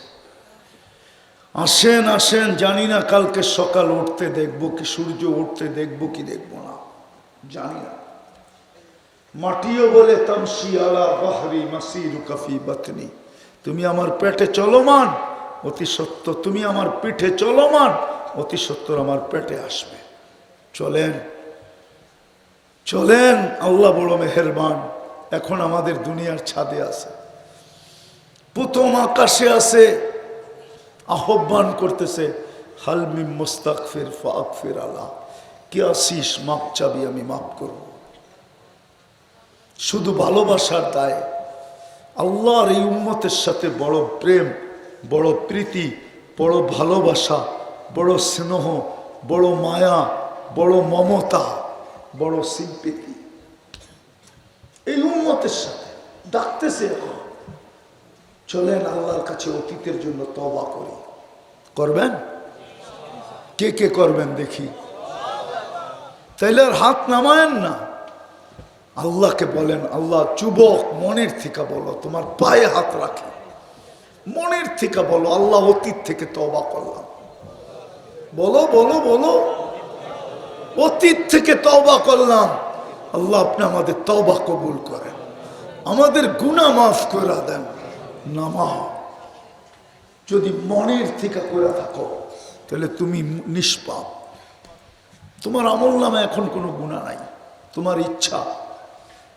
আসেন আসেন, জানি না কালকে সকাল উঠতে দেখবো কি সূর্য উঠতে দেখবো কি দেখবো না, জানি না। মাটিও বলে তামশি আলা বাহরি মাসিরুকা ফি বাতনি, তুমি আমার পেটে চলমান, অতি সত্য তুমি আমার পিঠে চলমান, অতি সত্তর আমার পেটে আসবে। চলেন চলেন, আল্লাহ বড় মেহেরবান। এখন আমাদের দুনিয়ার ছাদে আছে, প্রথম আকাশে আছে, আহ্বান করতেছে হালমি মুস্তাগফির ফাগফির আলা, কি আসিস মাপ চাবি, আমি মাপ করব। শুধু ভালোবাসার দায় আল্লাহর এই উম্মতের সাথে বড় প্রেম, বড় প্রীতি, বড় ভালোবাসা, বড় স্নেহ, বড় মায়া, বড় মমতা, বড় সিম্পিতি এই উম্মতের সাথে ডাকতেছে। এখন চলেন আল্লাহর কাছে অতীতের জন্য তওবা করি। করবেন? কে কে করবেন দেখি? তাইলে আর হাত নামায়েন না, আল্লাহকে বলেন, আল্লাহ যুবক মনের থেকে বলো, তোমার পায়ে হাত রাখি, মনের থেকে বলো, আল্লাহ অতীত থেকে তওবা করলাম। বলো বলো বলো, অতীত থেকে তওবা করলাম। আল্লাহ আপনি আমাদের তওবা কবুল করেন, আমাদের গুনাহ মাফ করে দেন। নামাও, যদি মনের থেকে করে থাকো তাহলে তুমি নিষ্পাপ, তোমার আমল নামে এখন কোনো গুনাহ নাই। তোমার ইচ্ছা,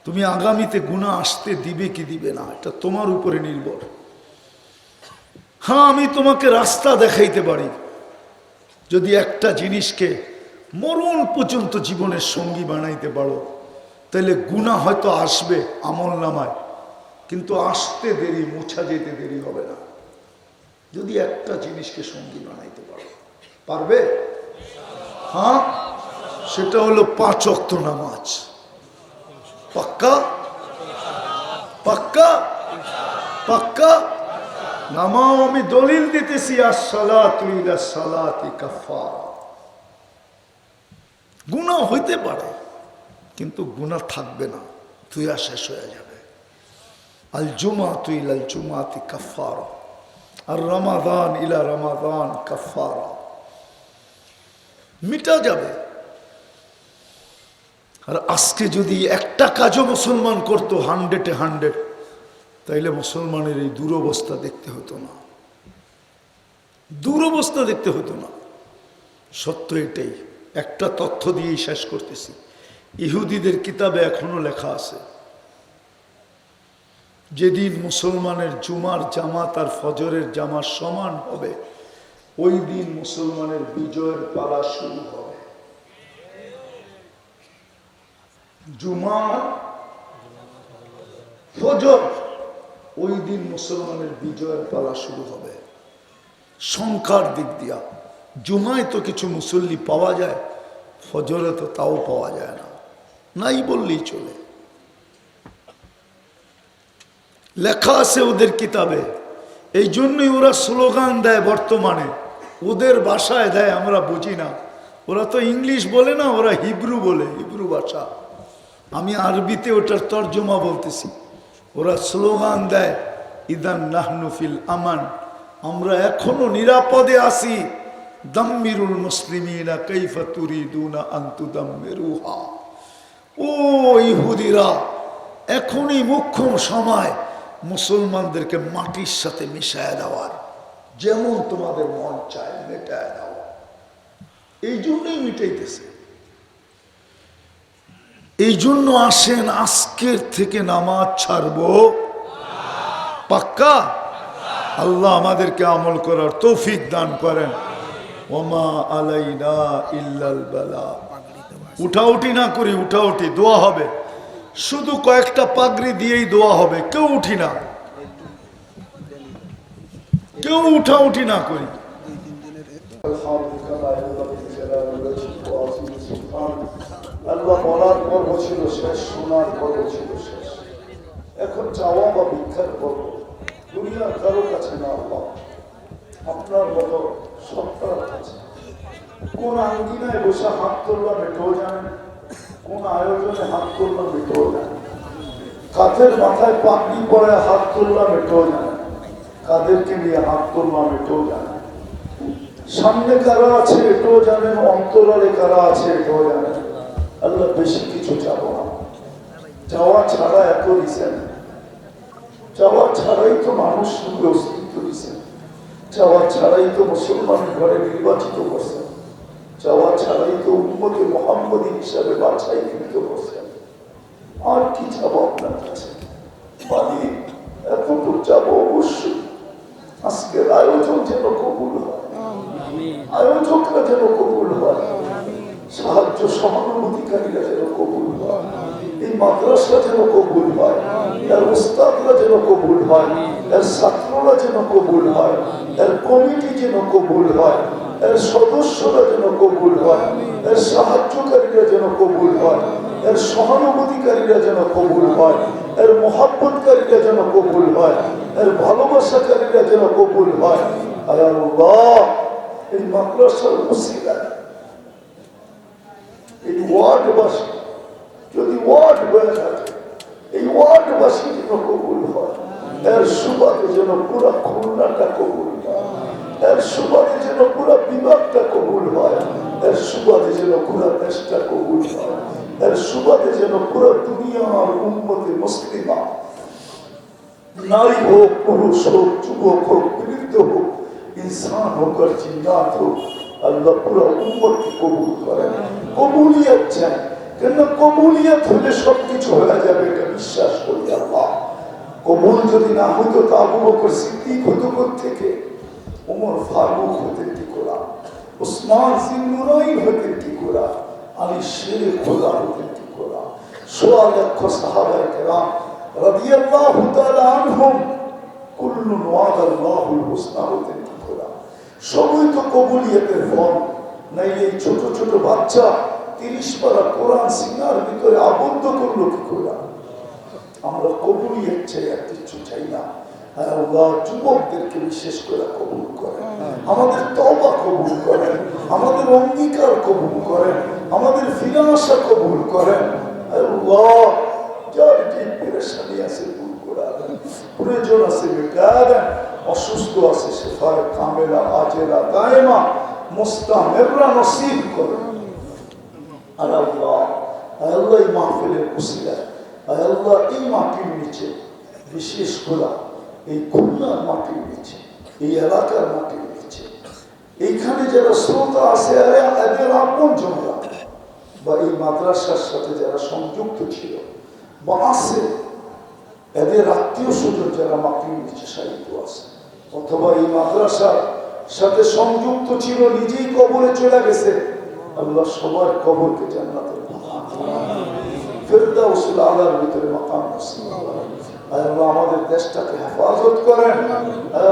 তুমি আগামীতে গুনাহ আসতে দিবে কি দিবে না, এটা তোমার উপরে নির্ভর। হ্যাঁ, আমি তোমাকে রাস্তা দেখাইতে পারি, যদি একটা জিনিসকে মরণ পর্যন্ত জীবনের সঙ্গী বানাইতে পারো, তাহলে গুনাহ হয়তো আসবে আমল নামায়, কিন্তু আসতে দেরি, মোছা যেতে দেরি হবে না, যদি একটা জিনিসকে সঙ্গী বানাইতে পারো। পারবে? হ্যাঁ, সেটা হলো 5 ওয়াক্ত নামাজ। পাক্কা? পাক্কা? পাক্কা? নামাও, আমি দলিল দিতেছি, আসসালাতু ইলা সালাতি কাফারা। গুনাহ হইতে পারে, কিন্তু গুনাহ থাকবে না, তুইয়া শেষ হয়ে যাবে। আল জুমাতু ইলাল জুমাতি কাফারা, আর রমাদান ইলা রমাদান কাফারা, মিটা যাবে। আর আজকে যদি একটা কাজও মুসলমান করতো 100-এ 100, তাইলে মুসলমানের এই দুরবস্থা দেখতে হতো না, দুরবস্থা দেখতে হতো না। সত্য এটাই। একটা তথ্য দিয়েই শেষ করতেছি। ইহুদিদের কিতাবে এখনো লেখা আছে, যেদিন মুসলমানের জুমার জামাত আর ফজরের জামাত সমান হবে, ওই দিন মুসলমানের বিজয়ের পালা শুরু হবে। জুমা ফজর, ওই দিন মুসলমানের বিজয়ের পালা শুরু হবে। সংখ্যার দিক দিয়া জুমায় তো কিছু মুসল্লি পাওয়া যায়, ফজরে তো তাও পাওয়া যায় না, নাই বললেই চলে। লেখা আছে ওদের কিতাবে। এই জন্যই ওরা স্লোগান দেয় বর্তমানে, ওদের ভাষায় দেয়, আমরা বুঝি না। ওরা তো ইংলিশ বলে না, ওরা হিব্রু বলে, হিব্রু ভাষা। আমি আরবিতে ওটার তর্জমা বলতেছি। ওরা স্লোগান দেয়, ইদান নাহনু ফিল আমান, আমরা এখনো নিরাপদে আছি। দাম্মিরুল মুসলিমিনা কাইফা তুরিদুনা আন তুদাম্মিরুহা। ও ইহুদিরা, এখনই মুখ্যম সময় মুসলমানদেরকে মাটির সাথে মিশায় দেওয়ার, যেমন তোমাদের মন চায় মেটায় দাও। এই জন্যই মিটাইতেছে। এই জন্য আসেন আজকের থেকে নামাজ ছাড়বো, পাক্কা। আল্লাহ আমাদেরকে আমল করার তৌফিক দান করেন। ওমা আলাইনা ইল্লাল বালাগ। উঠাউঠি না করি, উঠাউঠি দোয়া হবে, শুধু কয়েকটা পাগড়ি দিয়েই দোয়া হবে, কেউ উঠি না, কেউ উঠাউঠি না করি। আল্লাহ বলার পর্ব ছিল শেষ, শোনার পর্ব ছিল শেষ। এখন চাওয়া বা ভিক্ষার পর্ব। দুনিয়ার কারো কাছে না, আল্লাহ আপনার মতো সত্তার কাছে। কোন আঙ্গিনায় বসে হাত তুললাম এটাও জানেন, কোন আয়োজনে হাত তুললাম এটাও জানেন, কাঁধের মাথায় পাগড়ি পরে হাত তুললাম এটাও জানেন, কাদেরকে নিয়ে হাত তুললাম এটাও জানেন, সামনে কারা আছে এটাও জানেন, অন্তরালে কারা আছে এটাও জানেন। আল্লাহ বেশি কিছু চাবো না, চাওয়া ছাড়া এত দিচ্ছেন, চাওয়া ছাড়াই তো মানুষ সঙ্গে অস্তিত্ব দিচ্ছেন, চাওয়া ছাড়াই তো মুসলমান ঘরে নির্বাচিত করছেন, চাওয়া ছাড়াই তো উম্মতে মুহাম্মদী হিসাবে বাছাইকৃত করছেন। আর কি চাবো আপনার কাছে? মানে এতটুকু চাবো অবশ্যই আজকের আয়োজন যেন কবুল হয়, আয়োজকরা যেন কবুল হয়, সাহায্য সহানুভূতিকারীরা যেন কবুল হয়, এই মাদ্রাসা যেন কবুল হয়, এর উস্তাদরা যেন কবুল হয়, এর ছাত্ররা যেন কবুল হয়, এর কমিটি যেন কবুল হয়, এর সদস্যরা যেন কবুল হয়, এর সাহায্যকারীরা যেন কবুল হয়, এর সহানুভূতিকারীরা যেন কবুল হয়, এর মহাব্বতকারীরা যেন কবুল হয়, এর ভালোবাসাকারীরা যেন কবুল হয়। আল্লাহ এই মাদ্রাসার ওসিলায় এই ওয়ার্ডবাসী যদি ওয়ার্ড হয়ে থাকে, এই ওয়ার্ডবাসী যেন কবুল হয়, এর সুবাদে যেন পুরা খুলনাটা কবুল হয়, এর সুবাদে যেন পুরা বিভাগটা কবুল হয়, এর সুবাদে যেন পুরা দেশটা কবুল হয়, এর সুবাদে যেন পুরা দুনিয়ার উম্মতে মুসলিমা, নারী হোক, পুরুষ হোক, যুবক হোক, বৃদ্ধ হোক, ইনসান হোক আর জিন্নাত হোক, আল্লাহ পুরা উম্মতকে কবুল করেন। কবুলিয়ত চাই, কেন কবুলিয়ত হলে সবকিছু হয়ে যাবে, এটা বিশ্বাস করি। আল্লাহ কবুল যদি না হতো তা আবু বকর সিদ্দিক হতো থেকে, ওমর ফারুক হতেন কি করে, উসমান জিন্নুরাইন হতেন কি করে, আলী শেরে খোদা হতেন কি করে, সোয়া লক্ষ সাহাবায়ে কেরাম রাদিয়াল্লাহু তাআলা আনহুম কুল্লুন ওয়াদাল্লাহুল হুসনা হতেন কি করে। সবই তো কবুলিয়তের ফল। নাইলে এই ছোট ছোট বাচ্চা 30 পারা কোরআন সিনার ভিতরে আবদ্ধ করলো কি করে? আমরা কবুলিয়ত চাই, আর কিছু চাই না। আল্লাহ যুবকদেরকে বিশেষ করে কবুল করেন, আমাদের তওবা কবুল করেন, আমাদের অঙ্গীকার কবুল করেন, আমাদের ফিরাসা কবুল করেন। আল্লাহ যার যে পেরেশানি আছে দূর করে দেন, প্রয়োজন আছে মেটা দেন, অসুস্থ আছে শেফায়ে কামেলা আজেরা দায়েমা মুস্তামিররা নসিব করেন। আর আল্লাহ আল্লাহ এই মাহফিলের উসিলায়, আল্লাহ এই মাটির নিচে, বিশেষ করে এই খুলনার মাটির নিচে, এই এলাকার মাটির নিচে, এইখানে যারা শ্রোতা আছে এদের আপন জনরা, বা এই মাদ্রাসার সাথে যারা সংযুক্ত ছিল বা আছে, এদের আত্মীয় স্বজন যারা মাটির নিচে সাহিত্য আছে, অথবা এই মাদ্রাসার সাথে সংযুক্ত ছিল, নিজেই কবরে চলে গেছে, আল্লাহ সবার কবরকে জান্নাতের ফেরদাউসুল আলার ভিতরে মাকাম নসিব করেন। আল্লাহ আমাদের দেশটাকে হেফাজত করেন।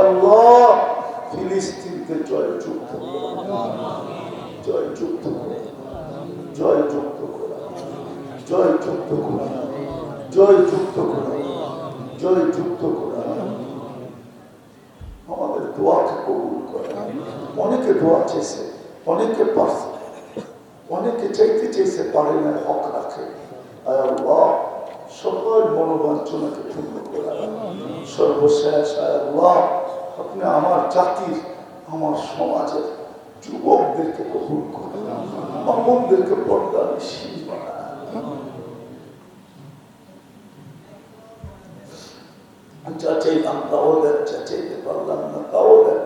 আল্লাহ ফিলিস্তিনকে জয়যুক্ত করেন, জয়যুক্ত করেন, জয়যুক্ত করেন, জয়যুক্ত করেন, জয়যুক্ত করেন, জয়যুক্ত করেন। আমাদের দোয়াকে কবুল করেন। অনেকে দোয়া চেয়েছে, অনেকে পারছে, অনেকে চাইতে চেয়েছে পারে না, হক রাখে। আল্লাহ সকল মনোবাঞ্ছনাকে পূর্ণ করে দেন। সর্বশেষ আল্লাহ আপনি আমার জাতির, আমার সমাজের যুবকদেরকে কবুল করেন, আমাদেরকে পর্দা নিশীন বানান। চাচাইলাম তাও দেন, চাচাইতে পারলাম না তাও দেন।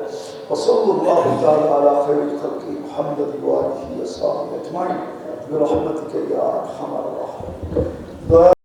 وصلى الله تعالى على خير خلقه محمد وآله وصحبه أجمعين برحمتك يا أرحم الراحمين.